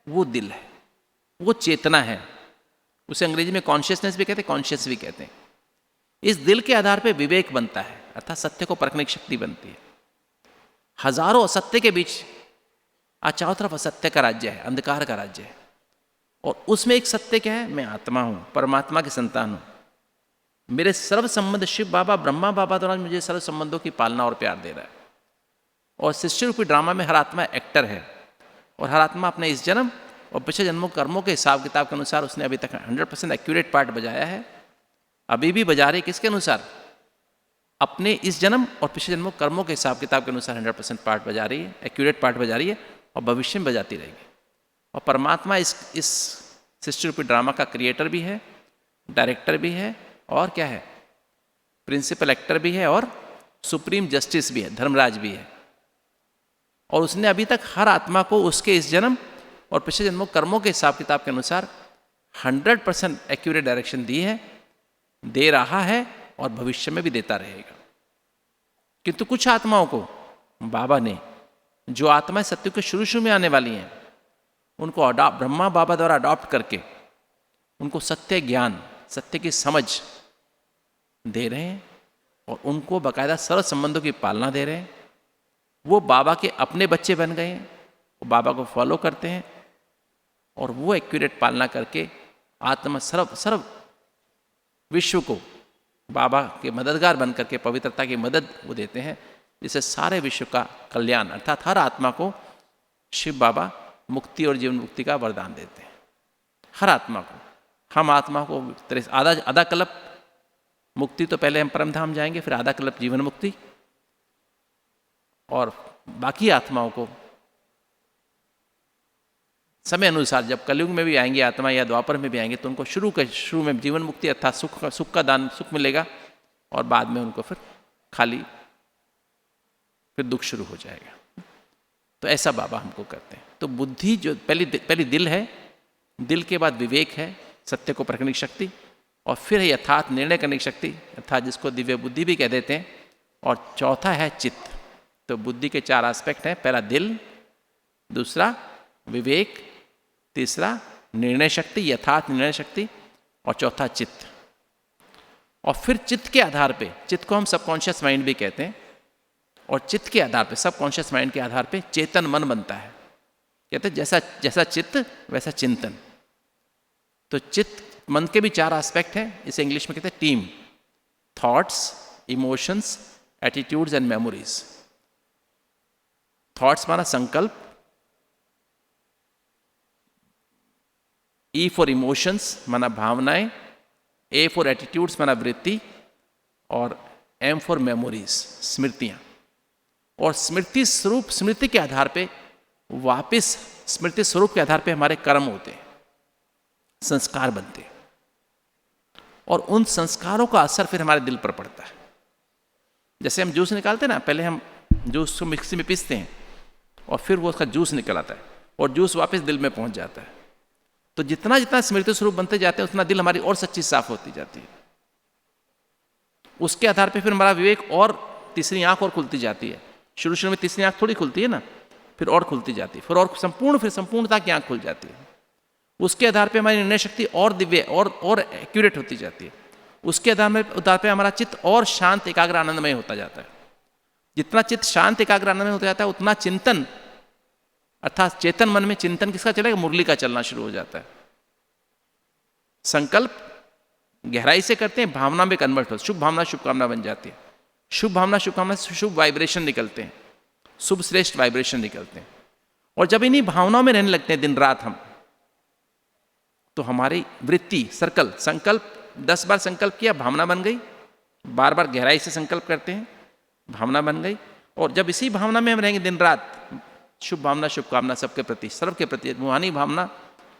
Speaker 1: वो दिल है, वो चेतना है। उसे अंग्रेजी में कॉन्शियसनेस भी कहते हैं, कॉन्शियस भी कहते हैं। इस दिल के आधार पर विवेक बनता है, अर्थात सत्य को परखने की शक्ति बनती है। हजारों असत्य के बीच आज चारों तरफ असत्य का राज्य है, अंधकार का राज्य है, और उसमें एक सत्य क्या है? मैं आत्मा हूं, परमात्मा की संतान हूं। मेरे सर्व संबंध शिव बाबा, ब्रह्मा बाबा द्वारा मुझे सर्व संबंधों की पालना और प्यार दे रहा है। और सृष्टि रूपी ड्रामा में हर आत्मा एक्टर है, और हर आत्मा अपने इस जन्म और पिछले जन्मों कर्मों के हिसाब किताब के अनुसार उसने अभी तक 100% एक्यूरेट पार्ट बजाया है। अभी भी बजा रही, किसके अनुसार? अपने इस जन्म और पिछले जन्मों कर्मों के हिसाब किताब के अनुसार 100% पार्ट बजा रही है, एक्यूरेट पार्ट बजा रही है, और भविष्य में बजाती रहेगी। और परमात्मा इस सृष्टि रूपी ड्रामा का क्रिएटर भी है, डायरेक्टर भी है, और क्या है? प्रिंसिपल एक्टर भी है, और सुप्रीम जस्टिस भी है, धर्मराज भी है। और उसने अभी तक हर आत्मा को उसके इस जन्म और पिछले जन्मों कर्मों के हिसाब किताब के अनुसार 100% एक्यूरेट डायरेक्शन दी है, दे रहा है, और भविष्य में भी देता रहेगा। किंतु कुछ आत्माओं को बाबा ने, जो आत्माएं सत्य के शुरू में आने वाली हैं, उनको ब्रह्मा बाबा द्वारा अडॉप्ट करके उनको सत्य ज्ञान, सत्य की समझ दे रहे हैं, और उनको बाकायदा सर्व संबंधों की पालना दे रहे हैं। वो बाबा के अपने बच्चे बन गए हैं, वो बाबा को फॉलो करते हैं, और वो एक्यूरेट पालना करके आत्मा सर्व विश्व को बाबा के मददगार बन करके पवित्रता की मदद वो देते हैं, जिससे सारे विश्व का कल्याण, अर्थात हर आत्मा को शिव बाबा मुक्ति और जीवन मुक्ति का वरदान देते हैं। हर आत्मा को, हम आत्मा को आधा कल्प मुक्ति, तो पहले हम परम धाम जाएंगे, फिर आधा कल्प जीवन मुक्ति, और बाकी आत्माओं को समय अनुसार, जब कलयुग में भी आएंगे आत्मा या द्वापर में भी आएंगे, तो उनको शुरू में जीवन मुक्ति अर्थात सुख का दान, सुख मिलेगा, और बाद में उनको फिर खाली, फिर दुख शुरू हो जाएगा। तो ऐसा बाबा हमको करते हैं। तो बुद्धि जो पहली दिल है, दिल के बाद विवेक है, सत्य को परखने की शक्ति, और फिर है यथार्थ निर्णय करने की शक्ति, अर्थात जिसको दिव्य बुद्धि भी कह देते हैं, और चौथा है चित्त। तो बुद्धि के 4 एस्पेक्ट हैं। पहला दिल, दूसरा विवेक, तीसरा निर्णय शक्ति, यथार्थ निर्णय शक्ति, और चौथा चित्त। और फिर चित्त के आधार पे, चित्त को हम सबकॉन्शियस माइंड भी कहते हैं, और चित्त के आधार पे, सबकॉन्शियस माइंड के आधार पे चेतन मन बनता है। कहते हैं जैसा जैसा चित्त वैसा चिंतन। तो चित्त मन के भी 4 एस्पेक्ट हैं, इसे इंग्लिश में कहते हैं team: thoughts, emotions, attitudes and memories. Thoughts माना संकल्प, ई फॉर इमोशंस माना भावनाएं, ए फॉर एटीट्यूड्स माना वृत्ति, और एम फॉर मेमोरीज स्मृतियां। और स्मृति स्वरूप, स्मृति के आधार पे वापस स्मृति स्वरूप के आधार पे हमारे कर्म होते हैं, संस्कार बनते हैं, और उन संस्कारों का असर फिर हमारे दिल पर पड़ता है। जैसे हम जूस निकालते हैं ना, पहले हम जूस को मिक्सी में पीसते हैं और फिर वो उसका जूस निकल आता है और जूस वापस दिल में पहुंच जाता है। तो जितना जितना स्मृति स्वरूप बनते जाते हैं उतना दिल हमारी और सच्ची साफ होती जाती है। उसके आधार पे फिर हमारा विवेक और तीसरी आंख और खुलती जाती है। शुरू शुरू में तीसरी आंख थोड़ी खुलती है ना, फिर और खुलती जाती है, फिर और संपूर्णता की आंख खुल जाती है। उसके आधार पे हमारी निर्णय शक्ति और दिव्य और एक्यूरेट होती जाती है। उसके आधार पे हमारा चित्त और शांत, एकाग्र, आनंदमय होता जाता है। जितना चित्त शांत, एकाग्र, आनंदमय होता जाता है उतना चिंतन अर्थात चेतन मन में चिंतन किसका चलेगा? मुरली का चलना शुरू हो जाता है। संकल्प गहराई से करते हैं, भावना में कन्वर्ट हो, शुभ भावना शुभकामना बन जाती है। शुभ भावना शुभकामना से शुभ वाइब्रेशन निकलते हैं, शुभ श्रेष्ठ वाइब्रेशन निकलते हैं। और जब इन्हीं भावनाओं में रहने लगते हैं दिन रात हम, तो हमारी वृत्ति सर्कल, संकल्प 10 बार संकल्प किया, भावना बन गई। बार बार गहराई से संकल्प करते हैं, भावना बन गई। और जब इसी भावना में हम रहेंगे दिन रात, शुभ भावना शुभकामना सबके प्रति, सर्व के प्रति रूहानी भावना,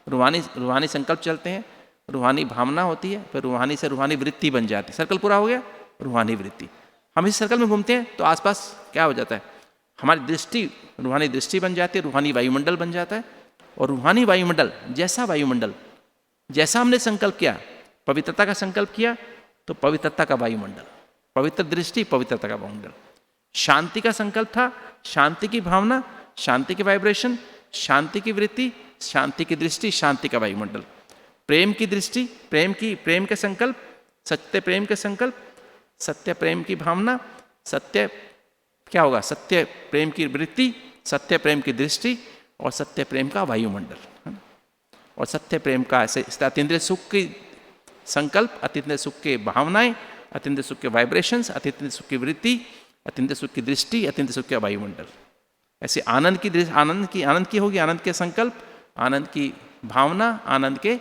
Speaker 1: रूहानी संकल्प चलते हैं, रूहानी भावना होती है, फिर रूहानी से रूहानी वृत्ति बन जाती है। सर्कल पूरा हो गया, रूहानी वृत्ति। हम इस सर्कल में घूमते हैं तो आसपास क्या हो जाता है? हमारी दृष्टि, रूहानी दृष्टि बन जाती है, रूहानी वायुमंडल बन जाता है। और रूहानी वायुमंडल जैसा हमने संकल्प किया, पवित्रता का संकल्प किया, तो पवित्रता का वायुमंडल, पवित्र दृष्टि, पवित्रता का वायुमंडल। शांति का संकल्प था, शांति की भावना, शांति की वाइब्रेशन, शांति की वृत्ति, शांति की दृष्टि, शांति का वायुमंडल। प्रेम की दृष्टि, प्रेम के संकल्प, सत्य प्रेम के संकल्प, सत्य प्रेम की भावना, सत्य क्या होगा? सत्य प्रेम की वृत्ति, सत्य प्रेम की दृष्टि, और सत्य प्रेम का वायुमंडल। और सत्य प्रेम का ऐसे अतीन्द्रिय सुख की संकल्प, अतीन्द्रिय सुख के भावनाएं, अतीन्द्रिय सुख के वाइब्रेशंस, अतीन्द्रिय सुख की वृत्ति, अतीन्द्रिय सुख की दृष्टि, अतीन्द्रिय सुख का वायुमंडल। ऐसे आनंद की होगी, आनंद के संकल्प, आनंद की भावना, आनंद के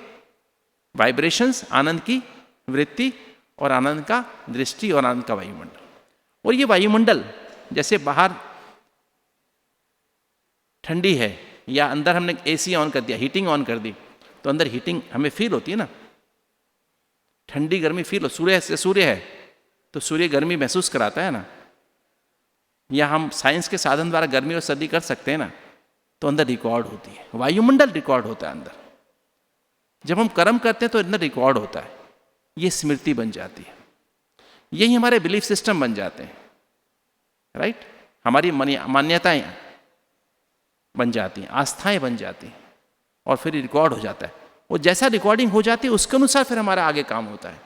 Speaker 1: वाइब्रेशंस, आनंद की वृत्ति, और आनंद का दृष्टि, और आनंद का वायुमंडल। और ये वायुमंडल जैसे बाहर ठंडी है या अंदर हमने एसी ऑन कर दिया, हीटिंग ऑन कर दी, तो अंदर हीटिंग हमें फील होती है ना, ठंडी गर्मी फील हो। सूर्य है तो सूर्य गर्मी महसूस कराता है ना, या हम साइंस के साधन द्वारा गर्मी और सर्दी कर सकते हैं ना, तो अंदर रिकॉर्ड होती है, वायुमंडल रिकॉर्ड होता है अंदर। जब हम कर्म करते हैं तो अंदर रिकॉर्ड होता है, ये स्मृति बन जाती है, यही हमारे बिलीफ सिस्टम बन जाते हैं, राइट। हमारी मान्यताएं बन जाती हैं, आस्थाएं बन जाती हैं, और फिर रिकॉर्ड हो जाता है। वो जैसा रिकॉर्डिंग हो जाती है उसके अनुसार फिर हमारा आगे काम होता है।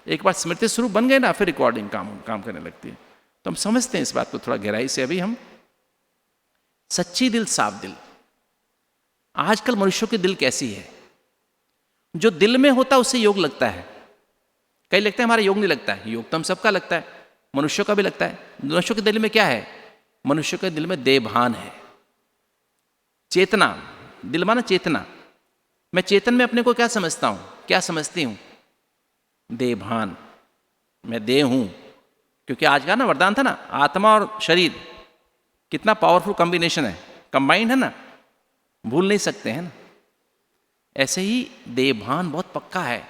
Speaker 1: एक बार स्मृति स्वरूप बन गए ना, फिर रिकॉर्डिंग काम करने लगती है। तो हम समझते हैं इस बात को थोड़ा गहराई से। अभी हम सच्ची दिल, साफ दिल। आजकल मनुष्यों की दिल कैसी है? जो दिल में होता है उससे योग लगता है। कई लगता है हमारा योग नहीं लगता है, योग तो हम सबका लगता है, मनुष्यों का भी लगता है। मनुष्यों के दिल में क्या है? मनुष्यों के दिल में देवभान है, चेतना। दिल माना चेतना। मैं चेतन में अपने को क्या समझता हूं, क्या समझती हूं? देवभान। मैं देह हूं, क्योंकि आज का ना वरदान था ना, आत्मा और शरीर कितना पावरफुल कॉम्बिनेशन है, कंबाइंड है ना, भूल नहीं सकते हैं ना। ऐसे ही देवभान बहुत पक्का है,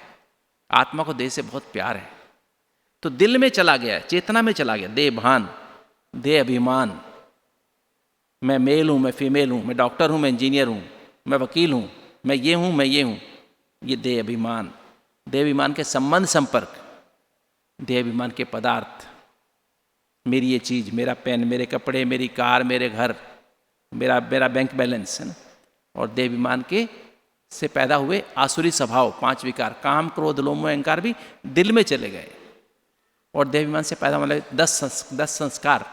Speaker 1: आत्मा को देह से बहुत प्यार है, तो दिल में चला गया, चेतना में चला गया देवभान, देह अभिमान। मैं मेल हूं, मैं फीमेल हूं, मैं डॉक्टर हूं, मैं इंजीनियर हूं, मैं वकील हूं, मैं ये हूं, मैं ये हूं। ये देह अभिमान। देह अभिमान के संबंध संपर्क, देह अभिमान के पदार्थ, मेरी ये चीज़, मेरा पेन, मेरे कपड़े, मेरी कार, मेरे घर, मेरा बैंक बैलेंस, है ना। और देह अभिमान के से पैदा हुए आसुरी स्वभाव, 5 विकार, काम, क्रोध, लोभ, मोह, अहंकार भी दिल में चले गए। और देह अभिमान से पैदा होने 10 संस्कार,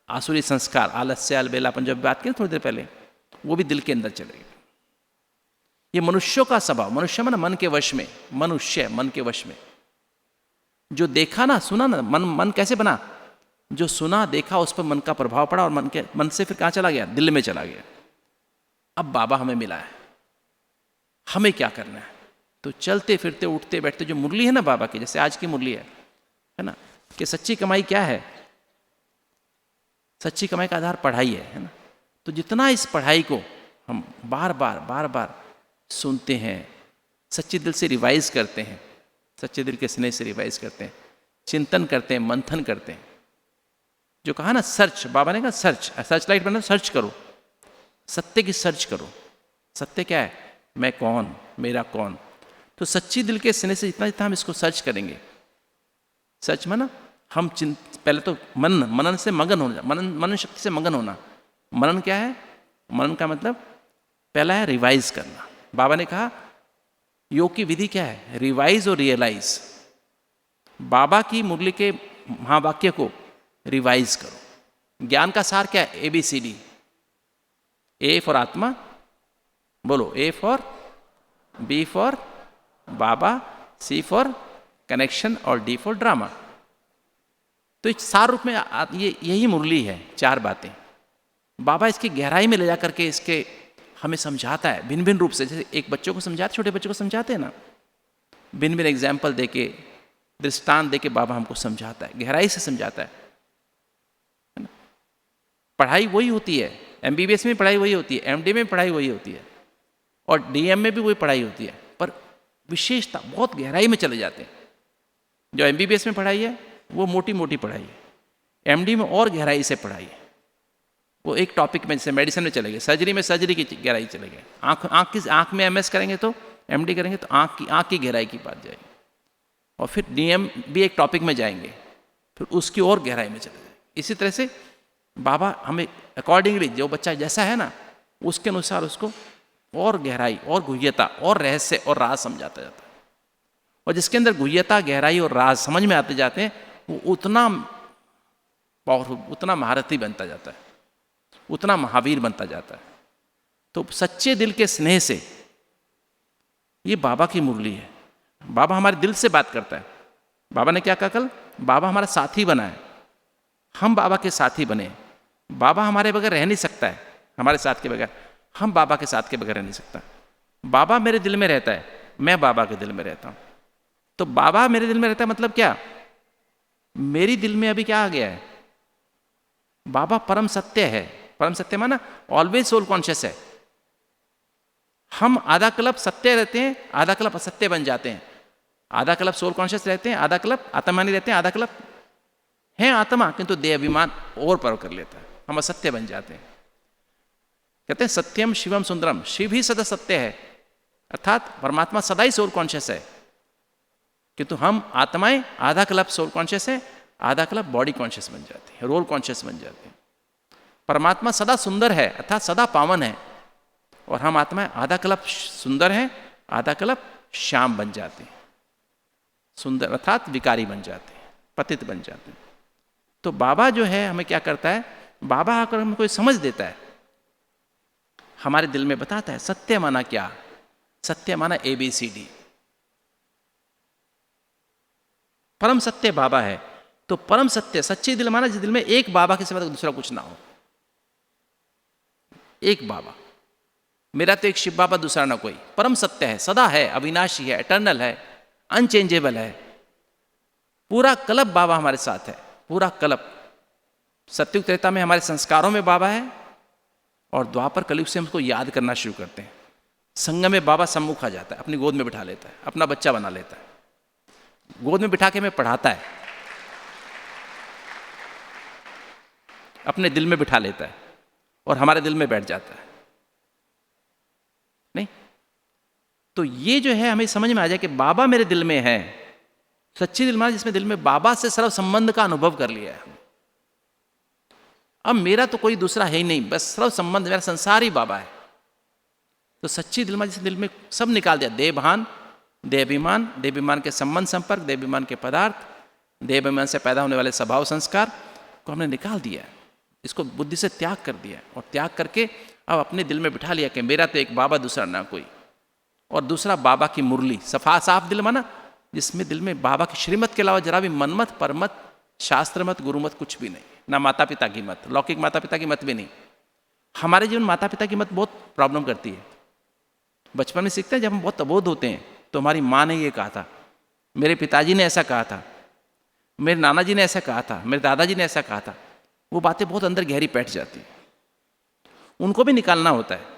Speaker 1: आसुरी संस्कार, आलस्य, अलबेलापन, जब बात की थोड़ी देर पहले, वो भी दिल के अंदर चले गए। ये मनुष्यों का स्वभाव, मनुष्य में ना मन के वश में, मनुष्य मन के वश में, जो देखा ना सुना ना, मन कैसे बना, जो सुना देखा उस पर मन का प्रभाव पड़ा और मन से फिर कहाँ चला गया, दिल में चला गया। अब बाबा हमें मिला है, हमें क्या करना है? तो चलते फिरते उठते बैठते जो मुरली है ना बाबा की, जैसे आज की मुरली है ना, कि सच्ची कमाई क्या है? सच्ची कमाई का आधार पढ़ाई है ना। तो जितना इस पढ़ाई को हम बार बार सुनते हैं, सच्चे दिल से रिवाइज करते हैं, सच्चे दिल के स्नेह से रिवाइज करते हैं, चिंतन करते हैं, मंथन करते हैं, जो कहा ना सर्च, बाबा ने कहा सर्च लाइट बना, सर्च करो, सत्य की सर्च करो। सत्य क्या है? मैं कौन, मेरा कौन। तो सच्ची दिल के स्नेह से जितना हम इसको सर्च करेंगे, सर्च में ना हम पहले तो मनन से मगन होना, मनन शक्ति से मगन होना। मनन क्या है? मनन का मतलब पहला है रिवाइज करना। बाबा ने कहा योग की विधि क्या है? रिवाइज और रियलाइज। बाबा की मुरली के महावाक्य को रिवाइज करो। ज्ञान का सार क्या है? ABCD। A फॉर आत्मा, बोलो, A for, B for Baba, C for connection और D फॉर ड्रामा। तो इस सार रूप में यही मुरली है, 4 बातें। बाबा इसकी गहराई में ले जा करके इसके हमें समझाता है भिन्न भिन्न रूप से। जैसे एक बच्चों को समझाते, छोटे बच्चों को समझाते हैं ना, भिन्न भिन्न एग्जाम्पल देके, दृष्टांत देके बाबा हमको समझाता है, गहराई से समझाता है ना। पढ़ाई वही होती है, MBBS में पढ़ाई वही होती है, MD में पढ़ाई वही होती है, और DM में भी वही पढ़ाई होती है, पर विशेषता बहुत गहराई में चले जाते हैं। जो MBBS में पढ़ाई है वो मोटी मोटी पढ़ाई है, MD में और गहराई से पढ़ाई है। वो एक टॉपिक में, जैसे मेडिसिन में चले गए, सर्जरी में सर्जरी की गहराई चले गए, आँख में MS करेंगे तो, MD करेंगे तो आँख की गहराई की बात जाएगी, और फिर DM भी एक टॉपिक में जाएंगे, फिर उसकी और गहराई में चले जाएंगे। इसी तरह से बाबा हमें अकॉर्डिंगली, जो बच्चा जैसा है ना उसके अनुसार उसको और गहराई और गुह्यता और रहस्य और राज समझाता जाता है। और जिसके अंदर गुह्यता, गहराई और राज समझ में आते जाते हैं, वो उतना पावरफुल, उतना महारथी बनता जाता है, उतना महावीर बनता जाता है। तो सच्चे दिल के स्नेह से ये बाबा की मुरली है। बाबा हमारे दिल से बात करता है। बाबा ने क्या कहा कल? बाबा हमारा साथी बना है, हम बाबा के साथी बने। बाबा हमारे बगैर रह नहीं सकता है, हमारे साथ के बगैर, हम बाबा के साथ के बगैर रह नहीं सकता। बाबा मेरे दिल में रहता है, मैं बाबा के दिल में रहता हूँ। तो बाबा मेरे दिल में रहता है मतलब क्या? मेरी दिल में अभी क्या आ गया है? बाबा परम सत्य है। परम सत्य माना ऑलवेज सोल कॉन्शियस है। हम आधा कल्प सत्य रहते हैं, आधा कल्प असत्य बन जाते हैं। आधा कल्प सोल कॉन्शियस रहते हैं, आधा कल्प आत्मानी रहते हैं, आधा कल्प है आत्मा किंतु देह अभिमान और पर कर लेता है, हम असत्य बन जाते हैं। कहते हैं सत्यम शिवम सुंदरम, शिव ही सदा सत्य है, अर्थात परमात्मा सदा ही सोल कॉन्शियस है, किंतु हम आत्माएं आधा कल्प सोल कॉन्शियस है, आधा कल्प बॉडी कॉन्शियस बन जाते हैं, रोल कॉन्शियस बन जाते हैं। परमात्मा सदा सुंदर है अर्थात सदा पावन है, और हम आत्माएं आधा कल्प सुंदर है, आधा कल्प श्याम बन जाते हैं, सुंदर अर्थात विकारी बन जाते हैं, पतित बन जाते हैं। तो बाबा जो है हमें क्या करता है? बाबा आकर हमको समझ देता है, हमारे दिल में बताता है सत्य माना क्या। सत्य माना ABCD। परम सत्य बाबा है। तो परम सत्य, सच्चे दिल माना जिस दिल में एक बाबा के सिवा दूसरा कुछ ना हो। एक बाबा, मेरा तो एक शिव बाबा, दूसरा ना कोई। परम सत्य है, सदा है, अविनाशी है, एटर्नल है, अनचेंजेबल है। पूरा कल्प बाबा हमारे साथ है, पूरा कल्प। सत्युग त्रेता में हमारे संस्कारों में बाबा है, और द्वापर कलयुग से हमको याद करना शुरू करते हैं। संगम में बाबा सम्मुख आ जाता है, अपनी गोद में बिठा लेता है, अपना बच्चा बना लेता है, गोद में बिठा के हमें पढ़ाता है, अपने दिल में बिठा लेता है और हमारे दिल में बैठ जाता है। नहीं तो ये जो है हमें समझ में आ जाए कि बाबा मेरे दिल में है। सच्ची दिल माना जिसमें दिल में बाबा से सर्व संबंध का अनुभव कर लिया है। अब मेरा तो कोई दूसरा है ही नहीं, बस सर्व संबंध, मेरा संसार ही बाबा है। तो सच्ची दिल माना जिसने दिल में सब निकाल दिया, देह भान, देह अभिमान के संबंध संपर्क, देह अभिमान के पदार्थ, देह अभिमान से पैदा होने वाले स्वभाव संस्कार को हमने निकाल दिया है। इसको बुद्धि से त्याग कर दिया और त्याग करके अब अपने दिल में बिठा लिया कि मेरा तो एक बाबा, दूसरा ना कोई। और दूसरा बाबा की मुरली, साफ दिल माना, जिसमें दिल में बाबा की श्रीमत के अलावा जरा भी मनमत, परमत, शास्त्र मत, गुरु मत कुछ भी नहीं, ना माता पिता की मत, लौकिक माता पिता की मत भी नहीं। हमारे जीवन माता पिता की मत बहुत प्रॉब्लम करती है। बचपन में सीखते हैं, जब हम बहुत अबोध होते हैं तो हमारी माँ ने ये कहा था, मेरे पिताजी ने ऐसा कहा था, मेरे नाना जी ने ऐसा कहा था, मेरे दादाजी ने ऐसा कहा था। वो बातें बहुत अंदर गहरी बैठ जाती, उनको भी निकालना होता है।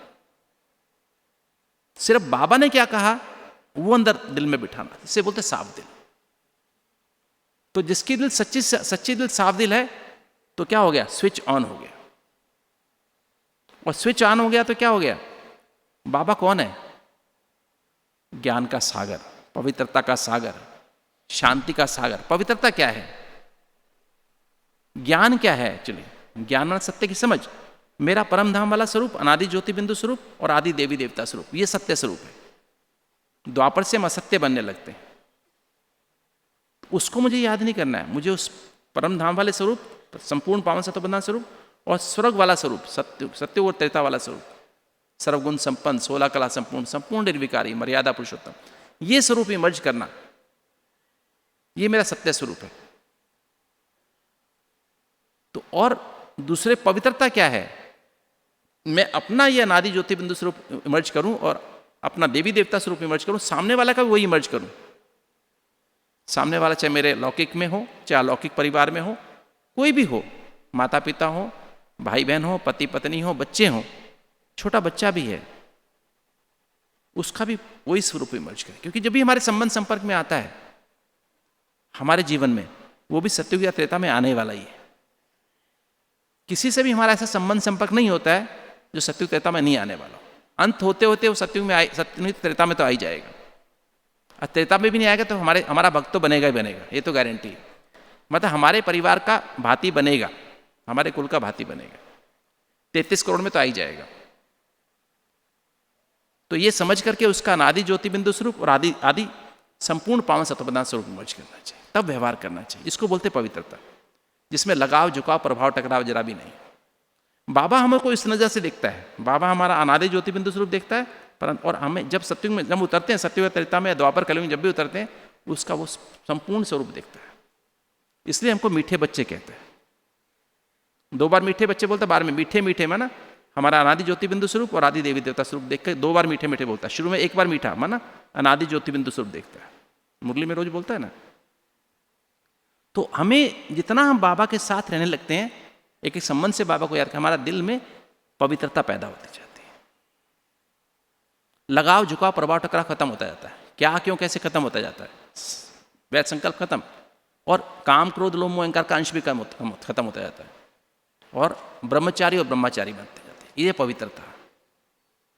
Speaker 1: सिर्फ बाबा ने क्या कहा वो अंदर दिल में बिठाना, इसे बोलते साफ दिल। तो जिसकी दिल सच्ची दिल, साफ दिल है, तो क्या हो गया, स्विच ऑन हो गया। और स्विच ऑन हो गया तो क्या हो गया, बाबा कौन है, ज्ञान का सागर, पवित्रता का सागर, शांति का सागर। पवित्रता क्या है, ज्ञान क्या है, एक्चुअली ज्ञान मतलब सत्य की समझ। मेरा परम धाम वाला स्वरूप, अनादि ज्योति बिंदु स्वरूप और आदि देवी देवता स्वरूप, ये सत्य स्वरूप है। द्वापर से हम असत्य बनने लगते हैं, उसको मुझे याद नहीं करना है। मुझे उस परम धाम वाले स्वरूप, संपूर्ण पावन सत्वबंधन स्वरूप और स्वर्ग वाला स्वरूप, सत्य और त्रेता वाला स्वरूप, सर्वगुण संपन्न, 16 कला संपूर्ण, संपूर्ण निर्विकारी, मर्यादा पुरुषोत्तम, ये स्वरूप इमर्ज करना, ये मेरा सत्य स्वरूप है। तो और दूसरे पवित्रता क्या है, मैं अपना ये अनादि ज्योति बिंदु स्वरूप इमर्ज करूं और अपना देवी देवता स्वरूप इमर्ज करूं, सामने वाला का भी वही इमर्ज करूं। सामने वाला चाहे मेरे लौकिक में हो, चाहे अलौकिक परिवार में हो, कोई भी हो, माता पिता हो, भाई बहन हो, पति पत्नी हो, बच्चे हो, छोटा बच्चा भी है, उसका भी वही स्वरूप इमर्ज करें। क्योंकि जब भी हमारे संबंध संपर्क में आता है हमारे जीवन में, वो भी सत्युग या त्रेता में आने वाला ही है। किसी से भी हमारा ऐसा संबंध संपर्क नहीं होता है जो सत्युग त्रेता में नहीं आने वाला। अंत होते होते वो सत्युग में सत्युग त्रेता में तो आ ही जाएगा, और त्रेता में भी नहीं आएगा तो हमारा भक्त तो बनेगा ही बनेगा, ये तो गारंटी है। मतलब हमारे परिवार का भांति बनेगा, हमारे कुल का भांति बनेगा, 33 करोड़ में तो आ ही जाएगा। तो ये समझ करके उसका अनादि ज्योति बिंदु स्वरूप और आदि संपूर्ण पावन सत्वबंधन स्वरूप इमर्ज करना चाहिए, तब व्यवहार करना चाहिए। इसको बोलते पवित्रता, जिसमें लगाव, झुकाव, प्रभाव, टकराव जरा भी नहीं। बाबा हमको इस नजर से देखता है, बाबा हमारा अनादि ज्योति बिंदु स्वरूप देखता है, परंतु और हमें जब सत्युग में जब उतरते हैं, सत्युग त्रेता में, द्वापर कलयुग में जब भी उतरते हैं, उसका वो संपूर्ण स्वरूप देखता है। इसलिए हमको मीठे बच्चे कहते हैं। 2 बार मीठे बच्चे बोलता, बार में मीठे मीठे माना हमारा अनादि ज्योति बिंदु स्वरूप और आदि देवी देवता स्वरूप देख कर 2 बार मीठे मीठे बोलता है। शुरू में 1 बार मीठा माना अनादि ज्योति बिंदु स्वरूप देखता है, मुरली में रोज बोलता है ना। तो हमें जितना हम बाबा के साथ रहने लगते हैं, एक एक संबंध से बाबा को याद कर, हमारा दिल में पवित्रता पैदा होती जाती है। लगाव, झुकाव, प्रभाव, टकराव खत्म होता जाता है। क्या क्यों कैसे खत्म होता जाता है, वैध संकल्प खत्म, और काम, क्रोध, लोभ, मोह, अहंकार का अंश भी खत्म होता जाता है, और ब्रह्मचारी और ब्रह्मचारी बनते जाते हैं। ये पवित्रता।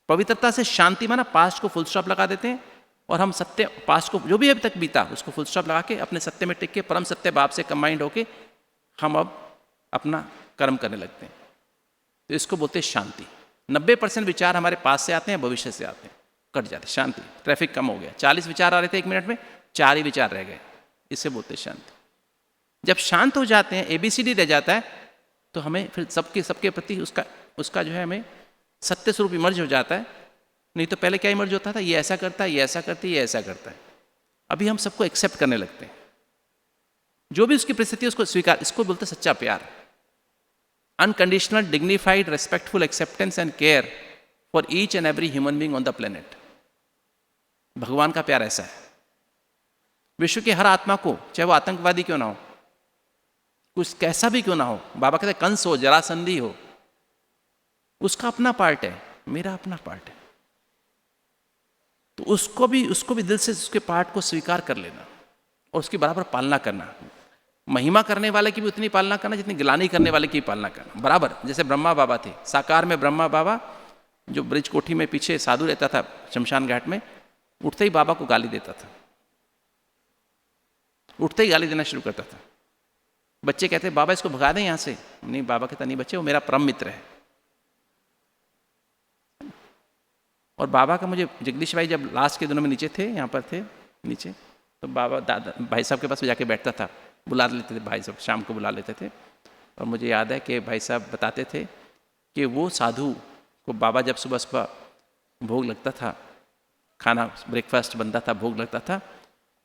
Speaker 1: पवित्रता से शांति माना पास्ट को फुल स्टॉप लगा देते हैं, और हम सत्य, पास्ट को जो भी अभी तक बीता उसको फुल स्टॉप लगा के अपने सत्य में टिक के परम सत्य बाप से कंबाइंड होके हम अब अपना कर्म करने लगते हैं। तो इसको बोलते हैं शांति। 90% विचार हमारे पास से आते हैं, भविष्य से आते हैं, कट जाते हैं। शांति, ट्रैफिक कम हो गया। 40 विचार आ रहे थे 1 मिनट में, 4 ही विचार रह गए, इसे बोलते हैं शांति। जब शांत हो जाते हैं, ABCD रह जाता है, तो हमें फिर सबके प्रति उसका जो है हमें सत्य स्वरूप इमर्ज हो जाता है। नहीं तो पहले क्या इमर्ज होता था, ये ऐसा करता है, ये ऐसा करती है, ये ऐसा करता है। अभी हम सबको एक्सेप्ट करने लगते हैं, जो भी उसकी परिस्थिति उसको स्वीकार, इसको बोलते सच्चा प्यार। Unconditional, dignified, respectful acceptance and care for each and every human being on the planet. भगवान का प्यार ऐसा है। विश्व की हर आत्मा को, चाहे वो आतंकवादी क्यों ना हो, कुछ कैसा भी क्यों ना हो, बाबा कहते हैं कंस हो, जरासंधी हो, उसका अपना पार्ट है, मेरा अपना पार्ट है। तो उसको भी दिल से उसके पार्ट को स्वीकार कर लेना और उसकी बराबर पालना करना। महिमा करने वाले की भी उतनी पालना करना जितनी गिलानी करने वाले की पालना करना, बराबर। जैसे ब्रह्मा बाबा थे, साकार में ब्रह्मा बाबा, जो ब्रिज कोठी में पीछे साधु रहता था शमशान घाट में, उठते ही बाबा को गाली देता था, उठते ही गाली देना शुरू करता था। बच्चे कहते बाबा इसको भगा दें यहाँ से, नहीं, बाबा कहता नहीं बच्चे, वो मेरा परम मित्र है। और बाबा का, मुझे जगदीश भाई जब लास्ट के दिनों में नीचे थे, यहाँ पर थे नीचे, तो बाबा दादा भाई साहब के पास जाके बैठता था, बुला लेते थे भाई साहब, शाम को बुला लेते थे। और मुझे याद है कि भाई साहब बताते थे कि वो साधु को बाबा जब सुबह सुबह भोग लगता था, खाना ब्रेकफास्ट बनता था, भोग लगता था,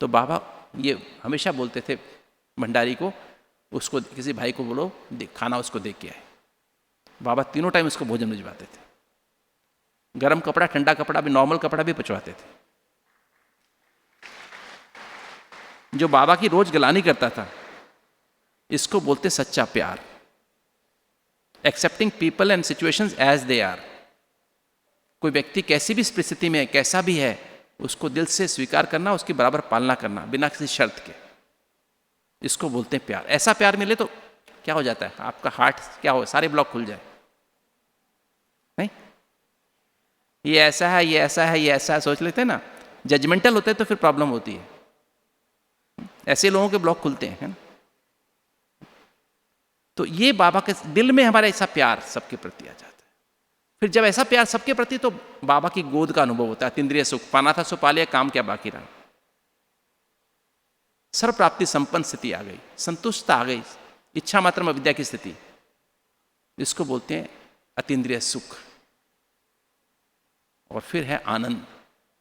Speaker 1: तो बाबा ये हमेशा बोलते थे भंडारी को, उसको किसी भाई को बोलो खाना उसको दे के आए। बाबा तीनों टाइम उसको भोजन भिजवाते थे, गर्म कपड़ा, ठंडा कपड़ा भी, नॉर्मल कपड़ा भी पहुंचवाते थे। जो बाबा की रोज गलानी करता था, इसको बोलते सच्चा प्यार। Accepting people and situations as they are. कोई व्यक्ति कैसी भी परिस्थिति में है, कैसा भी है, उसको दिल से स्वीकार करना, उसकी बराबर पालना करना बिना किसी शर्त के, इसको बोलते हैं प्यार। ऐसा प्यार मिले तो क्या हो जाता है, आपका हार्ट क्या हो, सारे ब्लॉक खुल जाए। नहीं, ये ऐसा है, ये ऐसा है, ये ऐसा है, सोच लेते हैं ना, जजमेंटल होते हैं तो फिर प्रॉब्लम होती है। ऐसे लोगों के ब्लॉक खुलते हैं, है ना। तो ये बाबा के दिल में हमारा ऐसा प्यार सबके प्रति आ जाता है। फिर जब ऐसा प्यार सबके प्रति, तो बाबा की गोद का अनुभव होता है। अतीन्द्रिय सुख, पाना था सो पा लिया, काम क्या बाकी रहा। सर्व प्राप्ति संपन्न स्थिति आ गई, संतुष्टता आ गई, इच्छा मात्र में विद्या की स्थिति, इसको बोलते हैं अतीन्द्रिय सुख। और फिर है आनंद।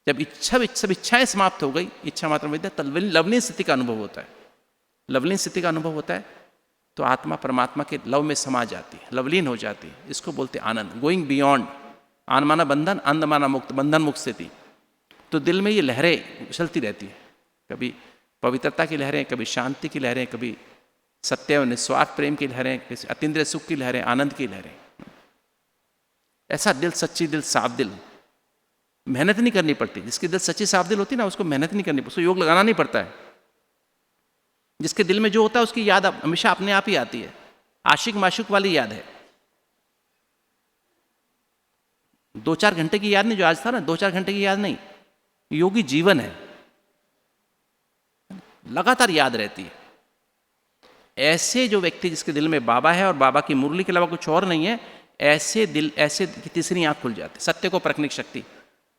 Speaker 1: जब सब इच्छाएं समाप्त हो गई, इच्छा मात्र में विद्या, तब लवलीन स्थिति का अनुभव होता है। लवलीन स्थिति का अनुभव होता है तो आत्मा परमात्मा के लव में समा जाती है, लवलीन हो जाती है, इसको बोलते हैं आनंद। गोइंग बियॉन्ड, आन माना बंधन, अंध माना मुक्त, बंधन मुक्त स्थिति। तो दिल में ये लहरें उछलती रहती है, कभी पवित्रता की लहरें, कभी शांति की लहरें, कभी सत्य और निस्वार्थ प्रेम की लहरें, कभी अतीन्द्रिय सुख की लहरें, आनंद की लहरें। ऐसा दिल, सच्ची दिल, साफ दिल, मेहनत नहीं करनी पड़ती। जिसकी दिल सच्ची साफ दिल होती है ना, उसको मेहनत नहीं करनी पड़ती, उसको योग लगाना नहीं पड़ता है। जिसके दिल में जो होता है उसकी याद हमेशा अपने आप ही आती है। आशिक माशुक वाली याद है, 2-4 घंटे की याद नहीं, जो आज था ना 2-4 घंटे की याद नहीं, योगी जीवन है, लगातार याद रहती है। ऐसे जो व्यक्ति जिसके दिल में बाबा है और बाबा की मुरली के अलावा कुछ और नहीं है, ऐसे दिल, ऐसे की तीसरी आंख खुल जाती, सत्य को परखने की शक्ति,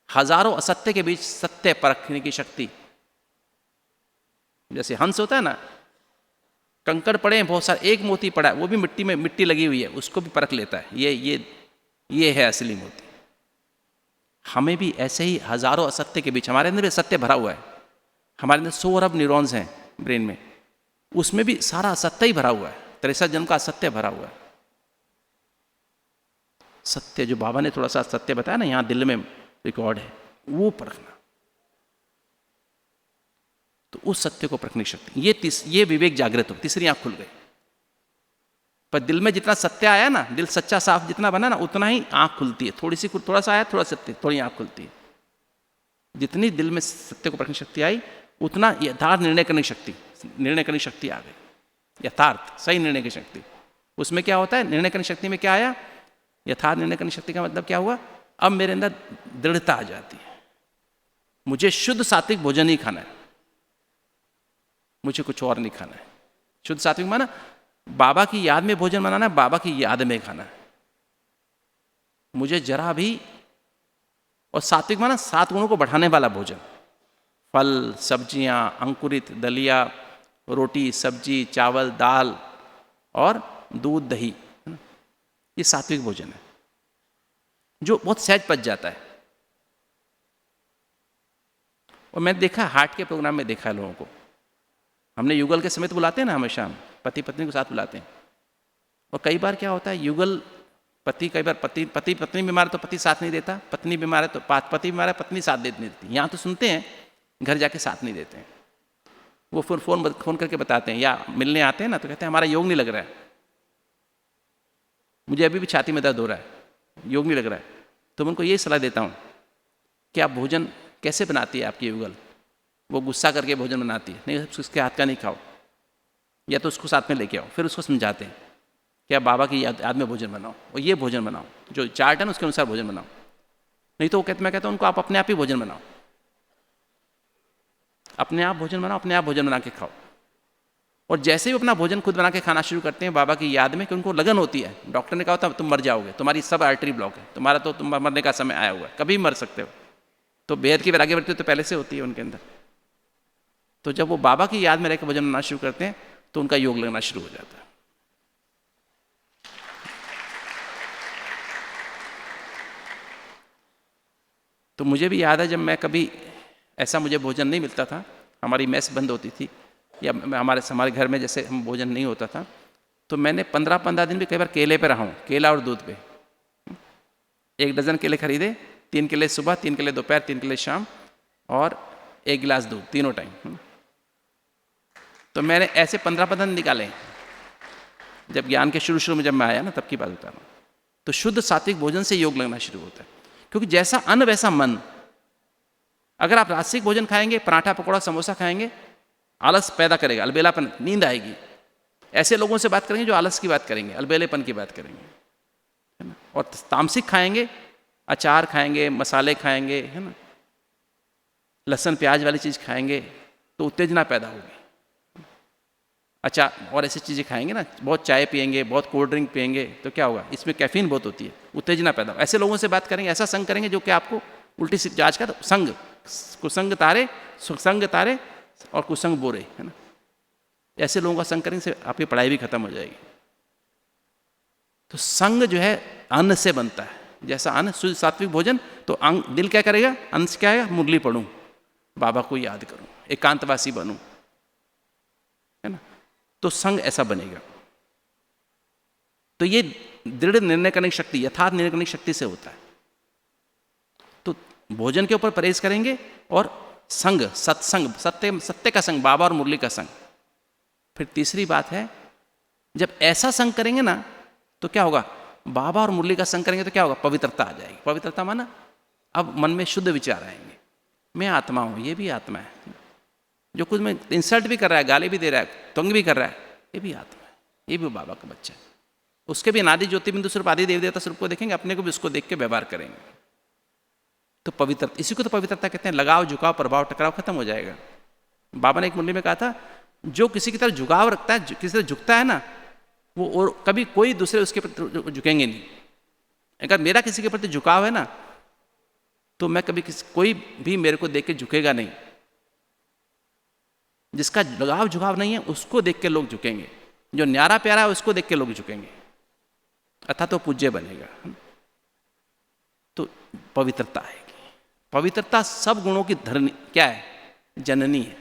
Speaker 1: हजारों असत्य के बीच सत्य परखने की शक्ति। जैसे हंस होता है ना, कंकड़ पड़े हैं बहुत सारे, एक मोती पड़ा है, वो भी मिट्टी में, मिट्टी लगी हुई है, उसको भी परख लेता है, ये है असली मोती। हमें भी ऐसे ही हजारों असत्य के बीच, हमारे अंदर भी सत्य भरा हुआ है, हमारे अंदर 100 अरब न्यूरॉन्स हैं ब्रेन में, उसमें भी सारा असत्य ही भरा हुआ है, 63 जन्म का असत्य भरा हुआ है। सत्य जो बाबा ने थोड़ा सा सत्य बताया ना, यहाँ दिल में रिकॉर्ड है, वो परखना। तो उस सत्य को परखने की शक्ति, ये विवेक जागृत हो, तीसरी आंख खुल गई। पर दिल में जितना सत्य आया ना, दिल सच्चा साफ जितना बना ना, उतना ही आंख खुलती है। थोड़ा सा आया, थोड़ा सत्य, थोड़ी आंख खुलती है। जितनी दिल में सत्य को परखने की शक्ति आई, उतना यथार्थ निर्णय करने की शक्ति आ गई। यथार्थ सही निर्णय की शक्ति, उसमें क्या होता है, निर्णय करने की शक्ति में क्या आया, यथार्थ निर्णय करने की शक्ति का मतलब क्या हुआ, अब मेरे अंदर दृढ़ता आ जाती है, मुझे शुद्ध सात्विक भोजन ही खाना है, मुझे कुछ और नहीं खाना है। शुद्ध सात्विक माना बाबा की याद में भोजन बनाना है, बाबा की याद में खाना है, मुझे जरा भी। और सात्विक माना 7 गुणों को बढ़ाने वाला भोजन, फल, सब्जियां, अंकुरित, दलिया, रोटी, सब्जी, चावल, दाल और दूध, दही, ये सात्विक भोजन है जो बहुत सहज पच जाता है। और मैं देखा हार्ट के प्रोग्राम में देखा है लोगों को, हमने युगल के समय तो बुलाते हैं ना, हमेशा हम पति पत्नी को साथ बुलाते हैं। और कई बार क्या होता है, युगल पति, कई बार पत्नी बीमार है तो पति साथ नहीं देता, पत्नी बीमार है तो पति बीमार है, पत्नी साथ नहीं देती। यहाँ तो सुनते हैं, घर जाके साथ नहीं देते हैं। वो फोन करके बताते हैं या मिलने आते हैं ना, तो कहते हैं हमारा योग नहीं लग रहा है, मुझे अभी भी छाती में दर्द हो रहा है, योग नहीं लग रहा है। तो मैं उनको यही सलाह देता हूँ कि आप भोजन कैसे बनाती है आपकी युगल, वो गुस्सा करके भोजन बनाती है, नहीं उसके हाथ का नहीं खाओ, या तो उसको साथ में लेके आओ। फिर उसको समझाते हैं कि आप बाबा की याद में भोजन बनाओ, और ये भोजन बनाओ, जो चार्ट है ना उसके अनुसार भोजन बनाओ। नहीं तो मैं कहता हूँ उनको आप अपने आप ही भोजन बनाओ, अपने आप भोजन बनाओ, अपने आप भोजन बना के खाओ। और जैसे ही अपना भोजन खुद बना के खाना शुरू करते हैं बाबा की याद में, कि उनको लगन होती है, डॉक्टर ने कहा था तुम मर जाओगे, तुम्हारी सब आर्टरी ब्लॉक है, तुम्हारा तो तुम मरने का समय आया हुआ है, कभी मर सकते हो। तो बेहद की वैराग्य वृत्ति तो पहले से होती है उनके अंदर। तो जब वो बाबा की याद में रहकर भोजन बनाना शुरू करते हैं तो उनका योग लगना शुरू हो जाता है। तो मुझे भी याद है जब मैं कभी ऐसा मुझे भोजन नहीं मिलता था, हमारी मेस बंद होती थी या हमारे घर में जैसे हम भोजन नहीं होता था, तो मैंने 15-15 दिन भी कई बार केले पे रहा हूँ, केला और दूध पे। 1 डज़न केले खरीदे, 3 केले सुबह, 3 केले दोपहर, 3 केले शाम और 1 गिलास दूध, तीनों टाइम। तो मैंने ऐसे 15-15 दिन निकाले। जब ज्ञान के शुरू में जब मैं आया ना, तब की बात बता रहा हूँ। तो शुद्ध सात्विक भोजन से योग लगना शुरू होता है, क्योंकि जैसा अन्न वैसा मन। अगर आप राजसिक भोजन खाएंगे, पराठा पकौड़ा समोसा खाएंगे, आलस पैदा करेगा, अलबेलापन, नींद आएगी। ऐसे लोगों से बात करेंगे जो आलस की बात करेंगे, अलबेलेपन की बात करेंगे, है ना। और तामसिक खाएंगे, अचार खाएंगे, मसाले खाएंगे, है ना, लहसुन प्याज वाली चीज़ खाएंगे तो उत्तेजना पैदा होगी। अचार और ऐसी चीज़ें खाएंगे ना, बहुत चाय पिएंगे, बहुत कोल्ड ड्रिंक पिएंगे, तो क्या होगा, इसमें कैफीन बहुत होती है, उत्तेजना पैदा होगा। ऐसे लोगों से बात करेंगे, ऐसा संग करेंगे जो कि आपको उल्टी सीधी आज का तो संग, कुसंग तारे, सुसंग तारे और कुसंग बोरे, है ना। ऐसे लोगों का संग करने से आपकी पढ़ाई भी खत्म हो जाएगी। तो संग जो है अन्न से बनता है। जैसा अन्न शुद्ध सात्विक भोजन, तो दिल क्या करेगा, अन्न से क्या आएगा, मुरली पढ़ूं, बाबा को याद करूं, एकांतवासी बनूं, है ना। तो संग ऐसा बनेगा। तो ये दृढ़ निर्णय करने की शक्ति, यथार्थ निर्णय करने की शक्ति से होता है। तो भोजन के ऊपर परहेज करेंगे और संग, सत्संग, सत्य का संग, बाबा और मुरली का संग। फिर तीसरी बात है, जब ऐसा संग करेंगे ना तो क्या होगा, बाबा और मुरली का संग करेंगे तो क्या होगा, पवित्रता आ जाएगी। पवित्रता माना अब मन में शुद्ध विचार आएंगे, मैं आत्मा हूं, ये भी आत्मा है। जो कुछ में इंसल्ट भी कर रहा है, गाली भी दे रहा है, तंग भी कर रहा है, ये भी आत्मा है, ये भी बाबा का बच्चा है। उसके भी अनादि ज्योति बिंदु स्वरूप आदि देवी देवता स्वरूप को देखेंगे, अपने को भी उसको देख के व्यवहार करेंगे। तो पवित्रता, इसी को तो पवित्रता कहते हैं। लगाव, झुकाव, प्रभाव, टकराव खत्म हो जाएगा। बाबा ने एक मुरली में कहा था, जो किसी की तरफ झुकाव रखता है, किसी तरफ झुकता है ना, वो और कभी कोई दूसरे उसके प्रति झुकेंगे नहीं। अगर मेरा किसी के प्रति झुकाव है ना, तो मैं कभी कोई भी मेरे को देख के झुकेगा नहीं। जिसका लगाव झुकाव नहीं है, उसको देख के लोग झुकेंगे। जो न्यारा प्यारा है, उसको देख के लोग झुकेंगे, अर्थात तो पूज्य बनेगा। तो पवित्रता आएगी। पवित्रता सब गुणों की धरनी क्या है, जननी है।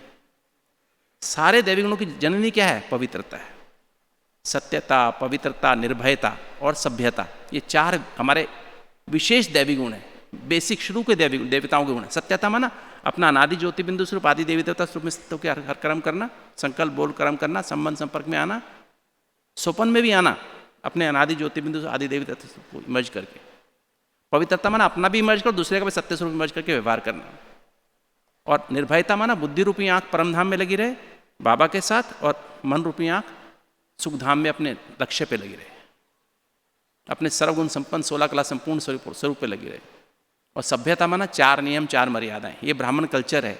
Speaker 1: सारे दैवी गुणों की जननी क्या है, पवित्रता है। सत्यता, पवित्रता, निर्भयता और सभ्यता, ये 4 हमारे विशेष दैवी गुण हैं। बेसिक शुरू के देवताओं के गुण है। सत्यता माना अपना अनादि ज्योति बिंदु स्वरूप आदि देवी देवता स्वरूप में स्थित होकर हर कर्म करना, संकल्प बोल कर्म करना, संबंध संपर्क में आना, स्वपन में भी आना, अपने अनादि ज्योति बिंदु आदि देवी देवता को इमर्ज करके। पवित्रता माना अपना भी इमर्ज कर, दूसरे का भी सत्य स्वरूप इमर्ज करके व्यवहार करना। और निर्भयता माना बुद्धि रूपी आंख परमधाम में लगी रहे बाबा के साथ, और मन रूपी आंख सुखधाम में अपने लक्ष्य पे लगी रहे, अपने सर्वगुण संपन्न 16 कला संपूर्ण स्वरूप पे लगी रहे। और सभ्यता माना 4 नियम 4 मर्यादाएं। ये ब्राह्मण कल्चर है,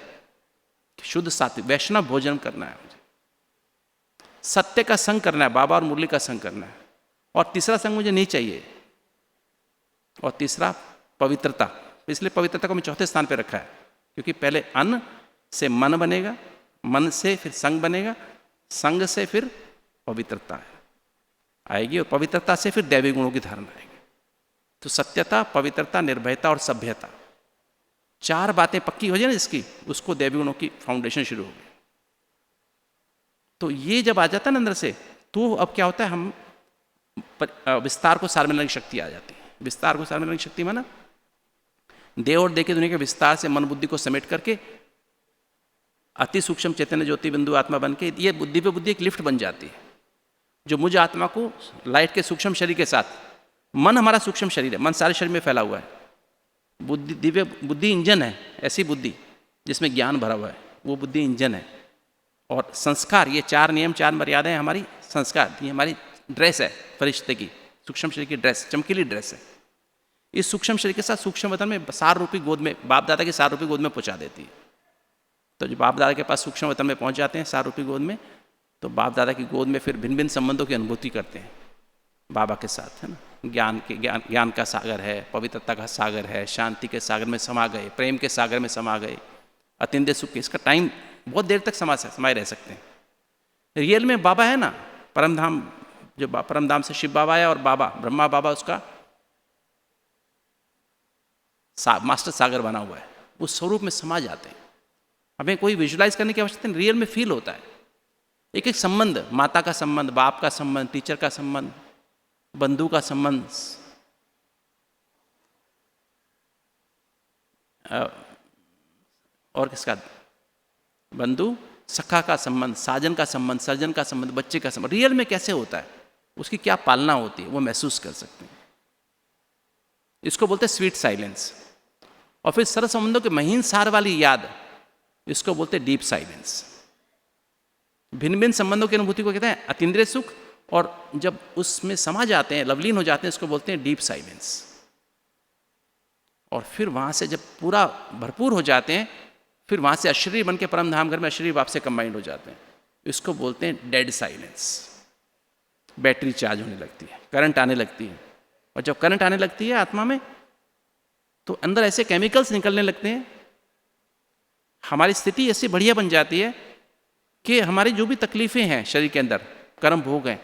Speaker 1: शुद्ध सात्विक वैष्णव भोजन करना है मुझे, सत्य का संग करना है, बाबा और मुरली का संग करना है। और तीसरा संग मुझे नहीं चाहिए। और तीसरा पवित्रता, इसलिए पवित्रता को मैं चौथे स्थान पे रखा है, क्योंकि पहले अन्न से मन बनेगा, मन से फिर संग बनेगा, संग से फिर पवित्रता आएगी, और पवित्रता से फिर दैवी गुणों की धारणा आएगी। तो सत्यता, पवित्रता, निर्भयता और सभ्यता, 4 बातें पक्की हो जाए ना जिसकी, उसको दैवी गुणों की फाउंडेशन शुरू हो गई। तो ये जब आ जाता है ना अंदर से, तो अब क्या होता है, हम विस्तार को सार में लाने की शक्ति आ जाती है। विस्तार को सार में लाने की शक्ति माना देव और देह की दुनिया के विस्तार से मन बुद्धि को समेट करके अति सूक्ष्म चैतन्य ज्योति बिंदु आत्मा बन के, ये बुद्धि पे बुद्धि एक लिफ्ट बन जाती है, जो मुझ आत्मा को लाइट के सूक्ष्म शरीर के साथ, मन हमारा सूक्ष्म शरीर है, मन सारे शरीर में फैला हुआ है, बुद्धि दिव्य बुद्धि इंजन है, ऐसी बुद्धि जिसमें ज्ञान भरा हुआ है, वो बुद्धि इंजन है। और संस्कार, ये 4 नियम 4 मर्यादाएं हमारी संस्कार, ये हमारी ड्रेस है फरिश्ते की, सूक्ष्म शरीर की ड्रेस, चमकीली ड्रेस है। इस सूक्ष्म शरीर के साथ सूक्ष्म वतन में सार रूपी गोद में, बाप दादा की सार रूपी गोद में पहुंचा देती है। तो जो बाप दादा के पास सूक्ष्म वतन में पहुंच जाते हैं सार रूपी गोद में, तो बाप दादा की गोद में फिर भिन्न भिन्न संबंधों की अनुभूति करते हैं बाबा के साथ, है ना। ज्ञान का सागर है, पवित्रता का सागर है, शांति के सागर में समा गए, प्रेम के सागर में समा गए, अतिंद्य सुख के, इसका टाइम बहुत देर तक समाये रह सकते हैं। रियल में बाबा है ना, परमधाम, जो परमधाम से शिव बाबा है, और बाबा ब्रह्मा बाबा उसका मास्टर सागर बना हुआ है, उस स्वरूप में समा जाते हैं। हमें कोई विजुलाइज करने की आवश्यकता नहीं, रियल में फील होता है। एक एक संबंध, माता का संबंध, बाप का संबंध, टीचर का संबंध, बंधु का संबंध, और किसका बंधु, सखा का संबंध, साजन का संबंध, सर्जन का संबंध, बच्चे का संबंध, रियल में कैसे होता है, उसकी क्या पालना होती है, वो महसूस कर सकते हैं। इसको बोलते हैं स्वीट साइलेंस। और फिर सरल संबंधों के महीन सार वाली याद, इसको बोलते हैं डीप साइलेंस। भिन्न भिन्न संबंधों की अनुभूति को कहते हैं अतीन्द्रिय सुख, और जब उसमें समा जाते हैं, लवलीन हो जाते हैं, इसको बोलते हैं डीप साइलेंस। और फिर वहाँ से जब पूरा भरपूर हो जाते हैं, फिर वहाँ से अशरीर बन के परम धाम घर में अशरीर बाप से कंबाइंड हो जाते हैं, इसको बोलते हैं डेड साइलेंस। बैटरी चार्ज होने लगती है, करंट आने लगती है, और जब करंट आने लगती है आत्मा में, तो अंदर ऐसे केमिकल्स निकलने लगते हैं, हमारी स्थिति ऐसी बढ़िया बन जाती है कि हमारी जो भी तकलीफ़ें हैं शरीर के अंदर, कर्म भोग हैं,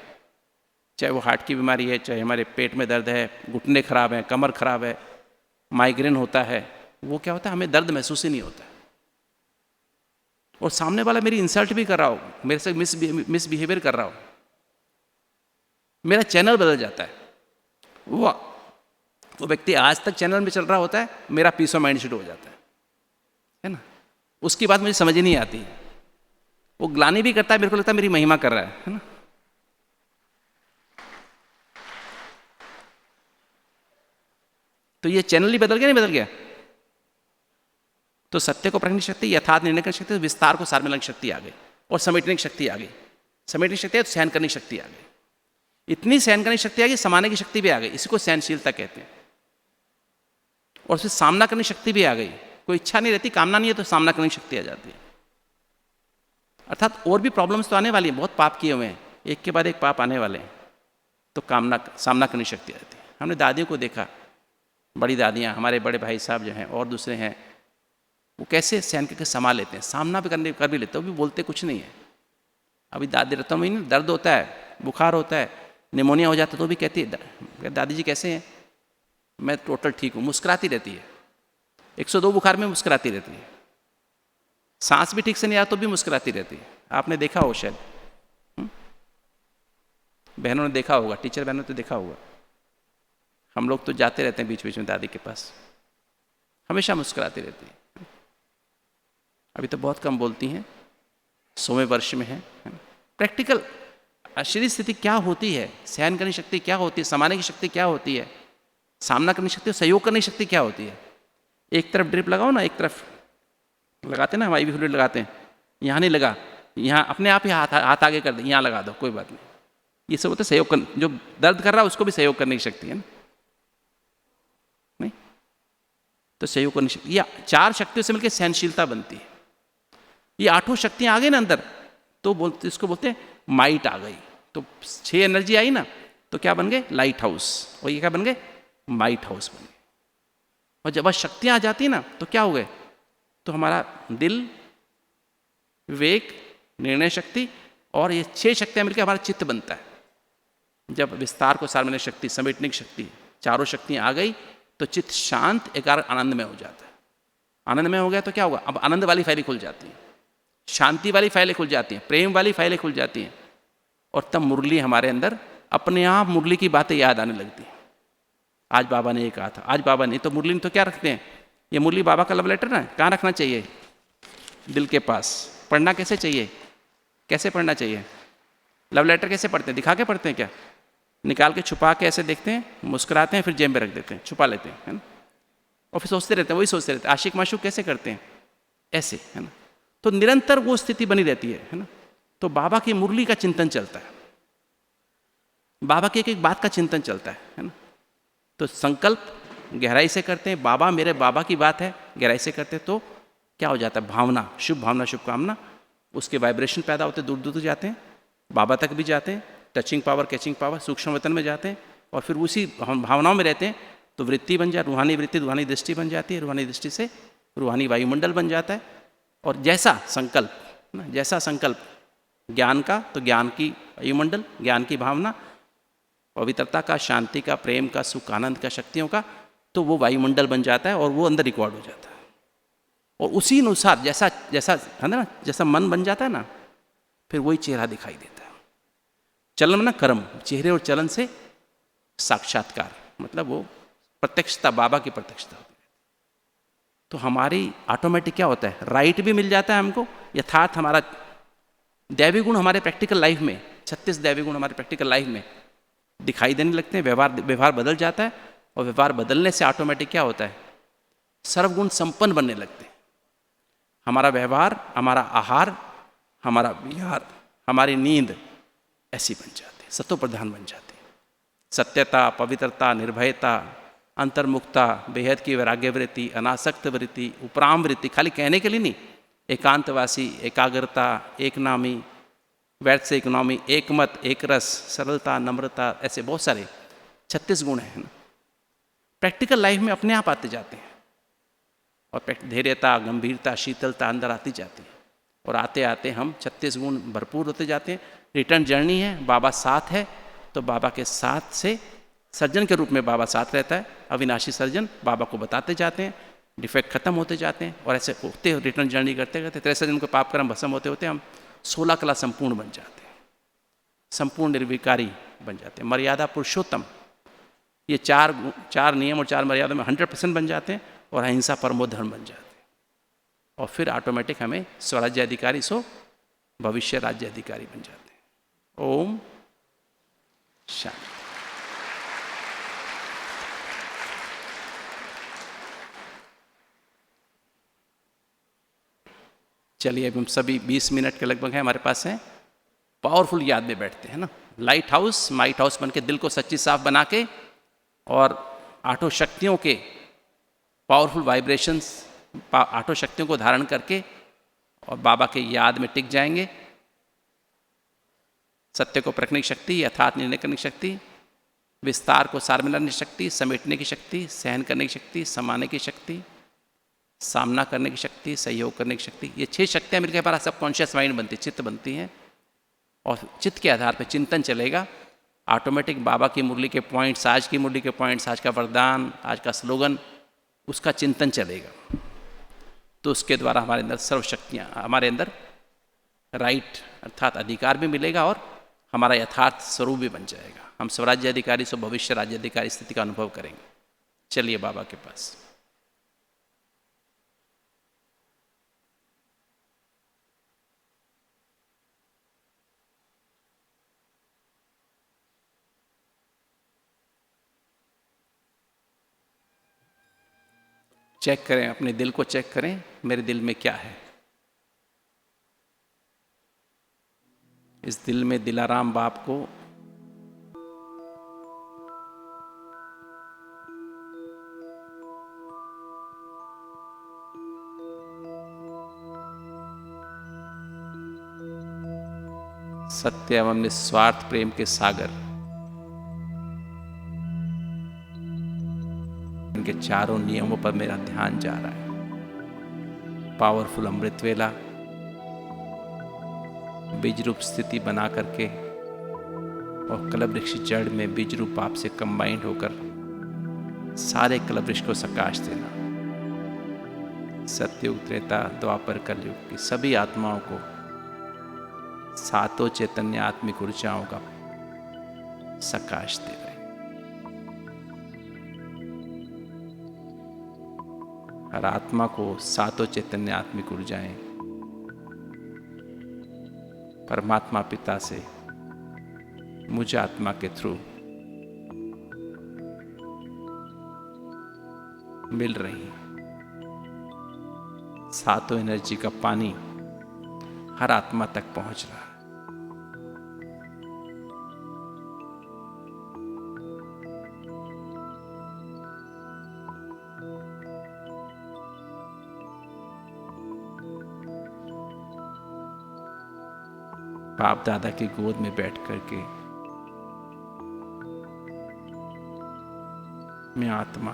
Speaker 1: चाहे वो हार्ट की बीमारी है, चाहे हमारे पेट में दर्द है, घुटने खराब हैं, कमर खराब है, माइग्रेन होता है, वो क्या होता है, हमें दर्द महसूस ही नहीं होता। और सामने वाला मेरी इंसल्ट भी कर रहा हो, मेरे से मिसबिहेवियर कर रहा हो, मेरा चैनल बदल जाता है। वो व्यक्ति आज तक चैनल में चल रहा होता है, मेरा पीस ऑफ माइंड शुरू हो जाता है ना। उसकी बात मुझे समझ ही नहीं आती। वो ग्लानि भी करता है, मेरे को लगता है मेरी महिमा कर रहा है ना। तो ये चैनल ही बदल गया, नहीं बदल गया? तो सत्य को परखने की शक्ति, यथार्थ निर्णय करने की शक्ति, विस्तार को सार में लाने की शक्ति आ गई, और समेटने की शक्ति आ गई। समेटने की शक्ति है तो सहन करने की शक्ति आ गई। इतनी सहन करने की शक्ति आ गई, समाने की शक्ति भी आ गई, इसी को सहनशीलता कहते हैं। और फिर सामना करने की शक्ति भी आ गई। कोई इच्छा नहीं रहती, कामना नहीं है, तो सामना करने की शक्ति आ जाती है। अर्थात और भी प्रॉब्लम्स तो आने वाली हैं, बहुत पाप किए हुए हैं, एक के बाद एक पाप आने वाले हैं, तो सामना करने की शक्ति आ जाती है। हमने दादियों को देखा, बड़ी दादियाँ, हमारे बड़े भाई साहब जो हैं और दूसरे हैं, वो कैसे सहन करके संभाल लेते हैं, सामना भी कर भी लेते हैं, वो भी बोलते कुछ नहीं है। अभी दादी रतन में नहीं, दर्द होता है, बुखार होता है, निमोनिया हो जाता है, तो भी कहती है दादी जी कैसे हैं, मैं टोटल ठीक हूँ, मुस्कुराती रहती है। 102 बुखार में मुस्कुराती रहती है, सांस भी ठीक से नहीं आता तो भी मुस्कुराती रहती है। आपने देखा हो शायद, बहनों ने देखा होगा, टीचर बहनों ने तो देखा होगा। हम लोग तो जाते रहते हैं बीच बीच में दादी के पास, हमेशा मुस्कुराती रहती है। अभी तो बहुत कम बोलती हैं, 100वें वर्ष में है। प्रैक्टिकल शरीर स्थिति क्या होती है, सहन करने की शक्ति क्या होती है, समाने की शक्ति क्या होती है, सामना करने की शक्ति, सहयोग करने की शक्ति क्या होती है। एक तरफ ड्रिप लगाओ ना, एक तरफ लगाते ना, हम IV फ्लूइड लगाते हैं, यहाँ नहीं लगा, यहाँ अपने आप ही हाथ आगे कर दे, यहाँ लगा दो, कोई बात नहीं। ये सब होता है सहयोग करने, जो दर्द कर रहा है उसको भी सहयोग करने की शक्ति है ना, नहीं तो सहयोग करने की शक्ति, ये 4 शक्तियों से मिलकर सहनशीलता बनती है। ये 8 शक्तियाँ आ गई ना अंदर, तो बोलते, इसको बोलते हैं माइट आ गई। तो 6 एनर्जी आई ना, तो क्या बन गए, लाइट हाउस, और ये क्या बन गए, माइट हाउस बन गए। और जब वह शक्तियाँ आ जाती ना, तो क्या हो गए, तो हमारा दिल, विवेक, निर्णय शक्ति, और ये 6 शक्तियाँ मिलकर हमारा चित्त बनता है। जब विस्तार को सार में शक्ति, समेटने की शक्ति, 4 शक्तियाँ आ गई, तो चित्त शांत, एकाग्र, आनंदमय हो जाता है। आनंदमय हो गया तो क्या होगा, अब आनंद वाली फाइलें खुल जाती हैं, शांति वाली फाइलें खुल जाती हैं, प्रेम वाली फाइलें खुल जाती हैं, और तब मुरली हमारे अंदर अपने आप मुरली की बातें याद आने लगती हैं। आज बाबा ने ये कहा था, आज बाबा ने, तो मुरली में तो क्या रखते हैं, ये मुरली बाबा का लव लेटर ना, कहाँ रखना चाहिए, दिल के पास। पढ़ना कैसे चाहिए, कैसे पढ़ना चाहिए, लव लेटर कैसे पढ़ते हैं, दिखा के पढ़ते हैं क्या, निकाल के छुपा के ऐसे देखते हैं, मुस्कुराते हैं, फिर जेब में रख देते हैं, छुपा लेते हैं, है ना, और फिर सोचते रहते हैं, वही सोचते रहते हैं। आशिक माशूक कैसे करते हैं, ऐसे, है ना। तो निरंतर वो स्थिति बनी रहती है ना। तो बाबा की मुरली का चिंतन चलता है, बाबा की एक एक बात का चिंतन चलता है ना। तो संकल्प गहराई से करते हैं, बाबा मेरे बाबा की बात है, गहराई से करते हैं, तो क्या हो जाता है, भावना, शुभ भावना, शुभकामना, उसके वाइब्रेशन पैदा होते, दूर दूर जाते हैं, बाबा तक भी जाते हैं, टचिंग पावर, कैचिंग पावर, सूक्ष्म वतन में जाते हैं, और फिर उसी भावनाओं में रहते हैं। तो वृत्ति बन जाए, रूहानी वृत्ति, रूहानी दृष्टि बन जाती है, रूहानी दृष्टि से रूहानी वायुमंडल बन जाता है। और जैसा संकल्प ना, जैसा संकल्प ज्ञान का, तो ज्ञान की वायुमंडल, ज्ञान की भावना, पवित्रता का, शांति का, प्रेम का, सुख आनंद का, शक्तियों का, तो वो वायुमंडल बन जाता है और वो अंदर रिकॉर्ड हो जाता है। और उसी अनुसार जैसा जैसा है ना, जैसा मन बन जाता है ना, फिर वही चेहरा दिखाई देता है। चलन ना कर्म, चेहरे और चलन से साक्षात्कार, मतलब वो प्रत्यक्षता, बाबा की प्रत्यक्षता होती है। तो हमारी ऑटोमेटिक क्या होता है, राइट भी मिल जाता है हमको, यथार्थ हमारा दैवी गुण हमारे प्रैक्टिकल लाइफ में, 36 दैवी गुण हमारे प्रैक्टिकल लाइफ में दिखाई देने लगते हैं। व्यवहार बदल जाता है, और व्यवहार बदलने से ऑटोमेटिक क्या होता है, सर्वगुण संपन्न बनने लगते हैं। हमारा व्यवहार, हमारा आहार, हमारा विहार, हमारी नींद ऐसी बन जाती है, सत्व प्रधान बन जाती है। सत्यता, पवित्रता, निर्भयता, अंतर्मुखता, बेहद की वैराग्य वृत्ति, अनासक्त वृत्ति, उपराम वृत्ति, खाली कहने के लिए नहीं, एकांतवासी, एकाग्रता, एक नामी, वैध से इकोनॉमी, एक मत, एक रस, सरलता, नम्रता, ऐसे बहुत सारे 36 गुण हैं ना, प्रैक्टिकल लाइफ में अपने आप आते जाते हैं। और धैर्यता, गंभीरता, शीतलता अंदर आती जाती है, और आते आते हम 36 गुण भरपूर होते जाते हैं। रिटर्न जर्नी है, बाबा साथ है, तो बाबा के साथ से सर्जन के रूप में बाबा साथ रहता है, अविनाशी सर्जन बाबा को बताते जाते हैं, डिफेक्ट खत्म होते जाते हैं, और ऐसे होते रिटर्न जर्नी करते करते 63 दिन को पाप कर्म भस्म होते होते हम 16 कला संपूर्ण बन जाते हैं, संपूर्ण निर्विकारी बन जाते हैं, मर्यादा पुरुषोत्तम। ये चार नियम और 4 मर्यादा में 100% बन जाते हैं, और अहिंसा परमो धर्म बन जाते हैं। और फिर ऑटोमेटिक हमें स्वराज्य अधिकारी सो भविष्य राज्य अधिकारी बन जाते हैं। ओम शांति। चलिए, अब हम सभी 20 मिनट के लगभग हैं हमारे पास हैं, पावरफुल याद में बैठते हैं ना। लाइट हाउस, माइट हाउस बन के दिल को सच्ची साफ बना के, और आठों शक्तियों के पावरफुल वाइब्रेशंस, आठों शक्तियों को धारण करके और बाबा के याद में टिक जाएंगे। सत्य को परखने की शक्ति, यथार्थ निर्णय करने की शक्ति, विस्तार को सार मिलाने की शक्ति, समेटने की शक्ति, सहन करने की शक्ति, समाने की शक्ति, सामना करने की शक्ति, सहयोग करने की शक्ति। ये 6 शक्तियाँ मिलकर हमारा सबकॉन्शियस माइंड बनती, चित्त बनती हैं, और चित्त के आधार पर चिंतन चलेगा। ऑटोमेटिक बाबा की मुरली के पॉइंट्स, आज की मुरली के पॉइंट्स, आज का वरदान, आज का स्लोगन, उसका चिंतन चलेगा। तो उसके द्वारा हमारे अंदर सर्वशक्तियाँ, हमारे अंदर राइट अर्थात अधिकार भी मिलेगा, और हमारा यथार्थ स्वरूप भी बन जाएगा। हम स्वराज्य अधिकारी से भविष्य राज्य अधिकारी स्थिति का अनुभव करेंगे। चलिए बाबा के पास। चेक करें, अपने दिल को चेक करें, मेरे दिल में क्या है। इस दिल में दिलाराम बाप को सत्य एवं निस्वार्थ प्रेम के सागर, इनके चारों नियमों पर मेरा ध्यान जा रहा है। पावरफुल अमृत वेला बीज रूप स्थिति बना करके, और कलप वृक्ष जड़ में बीज रूप आप से कंबाइंड होकर सारे कलप वृक्ष को सकाश देना। सतयुग, त्रेता, द्वापर, कलयुग की सभी आत्माओं को सातों चैतन्य आत्मिक ऊर्जाओं का सकाश दे रहे। हर आत्मा को सातों चैतन्य आत्मिक ऊर्जाएं परमात्मा पिता से मुझ आत्मा के थ्रू मिल रही है। सातों एनर्जी का पानी हर आत्मा तक पहुंच रहा है। बाप दादा की गोद में बैठ करके मैं आत्मा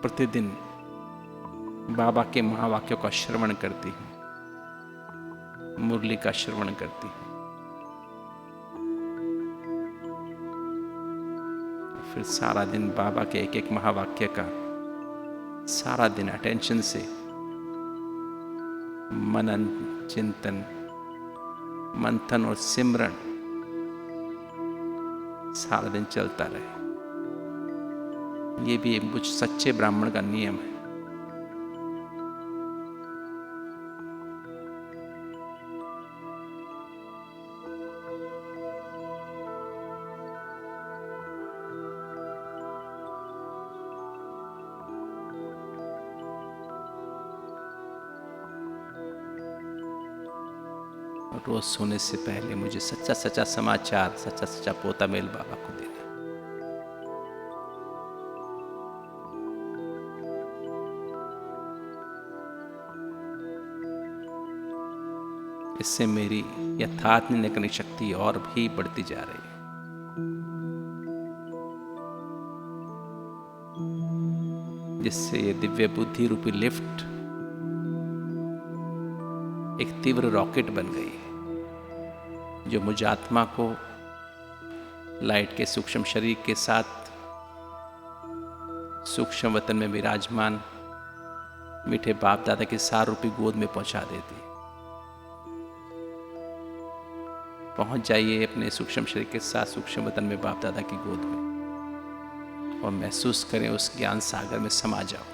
Speaker 1: प्रतिदिन बाबा के महावाक्यों का श्रवण करती हूँ, मुरली का श्रवण करती हूँ। फिर सारा दिन बाबा के एक एक महावाक्य का सारा दिन अटेंशन से मनन, चिंतन, मंथन और सिमरन सारा दिन चलता रहे। ये भी कुछ सच्चे ब्राह्मण का नियम है। रोज सोने से पहले मुझे सच्चा सच्चा समाचार, सच्चा सच्चा पोता मेल बाबा को देना। इससे मेरी यथार्थ निर्णय करने की शक्ति और भी बढ़ती जा रही है। जिससे ये दिव्य बुद्धि रूपी लिफ्ट एक तीव्र रॉकेट बन गई है, जो मुझ आत्मा को लाइट के सूक्ष्म शरीर के साथ सूक्ष्म वतन में विराजमान मीठे बाप दादा की सार रूपी गोद में पहुंचा देती। पहुंच जाइए अपने सूक्ष्म शरीर के साथ सूक्ष्म वतन में बाप दादा की गोद में और महसूस करें उस ज्ञान सागर में समा जाओ।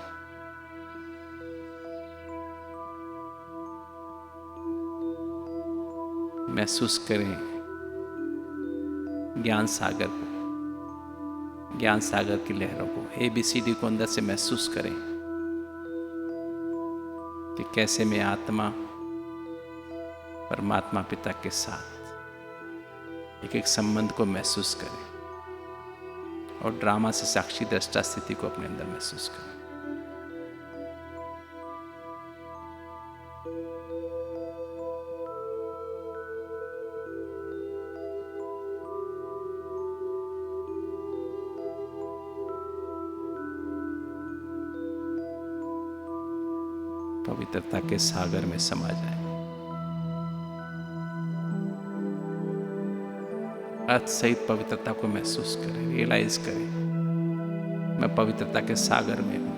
Speaker 1: महसूस करें ज्ञान सागर को, ज्ञान सागर की लहरों को, ABCD को अंदर से महसूस करें कि कैसे मैं आत्मा परमात्मा पिता के साथ एक एक संबंध को महसूस करें और ड्रामा से साक्षी दृष्टा स्थिति को अपने अंदर महसूस करें। पवित्रता के सागर में समा जाए। अर्थ सहित पवित्रता को महसूस करें, रियलाइज करें मैं पवित्रता के सागर में हूं।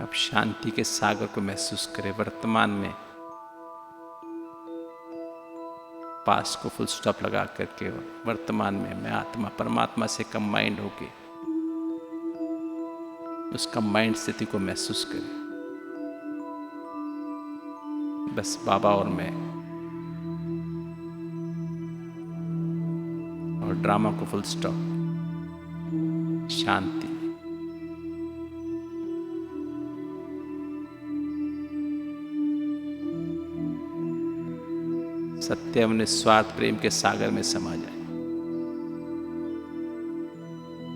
Speaker 1: अब शांति के सागर को महसूस करें। वर्तमान में पास को फुल स्टॉप लगा करके वर्तमान में मैं आत्मा परमात्मा से कंबाइंड होके उस कंबाइंड स्थिति को महसूस करें। बस बाबा और मैं, और ड्रामा को फुल स्टॉप। शांति। सत्यम निस्वार्थ प्रेम के सागर में समा जाए।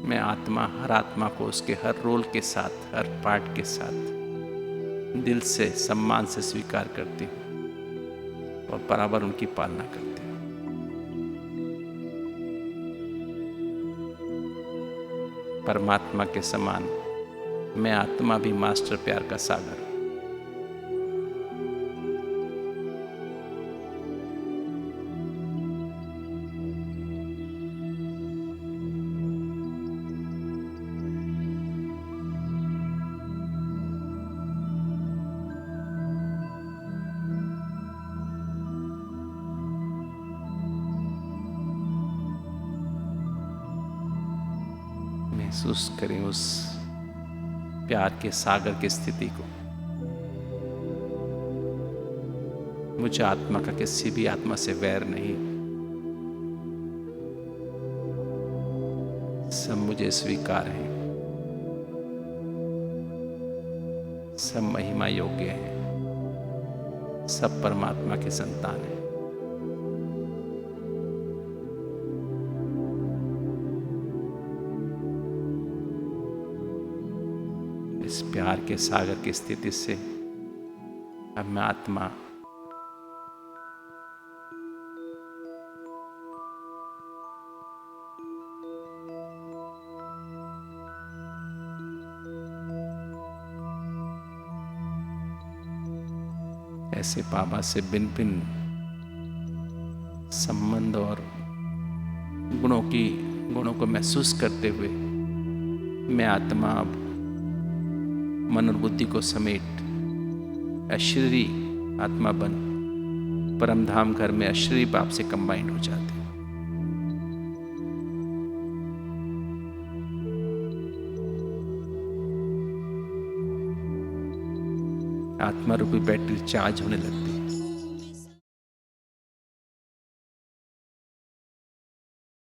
Speaker 1: मैं आत्मा, हर आत्मा को उसके हर रोल के साथ, हर पार्ट के साथ दिल से सम्मान से स्वीकार करती हूँ और बराबर उनकी पालना करती हूँ। परमात्मा के समान मैं आत्मा भी मास्टर प्यार का सागर। महसूस करें उस प्यार के सागर की स्थिति को। मुझे आत्मा का किसी भी आत्मा से वैर नहीं, सब मुझे स्वीकार हैं, सब महिमा योग्य हैं, सब परमात्मा के संतान हैं। इस प्यार के सागर की स्थिति से अब मैं आत्मा ऐसे बाबा से भिन्न भिन्न संबंध और गुणों को महसूस करते हुए मैं आत्मा अब मन और बुद्धि को समेट अशरीरी आत्मा बन परम धाम घर में अशरीरी बाप से कंबाइंड हो जाते हैं। आत्मा रूपी बैटरी चार्ज होने लगती है।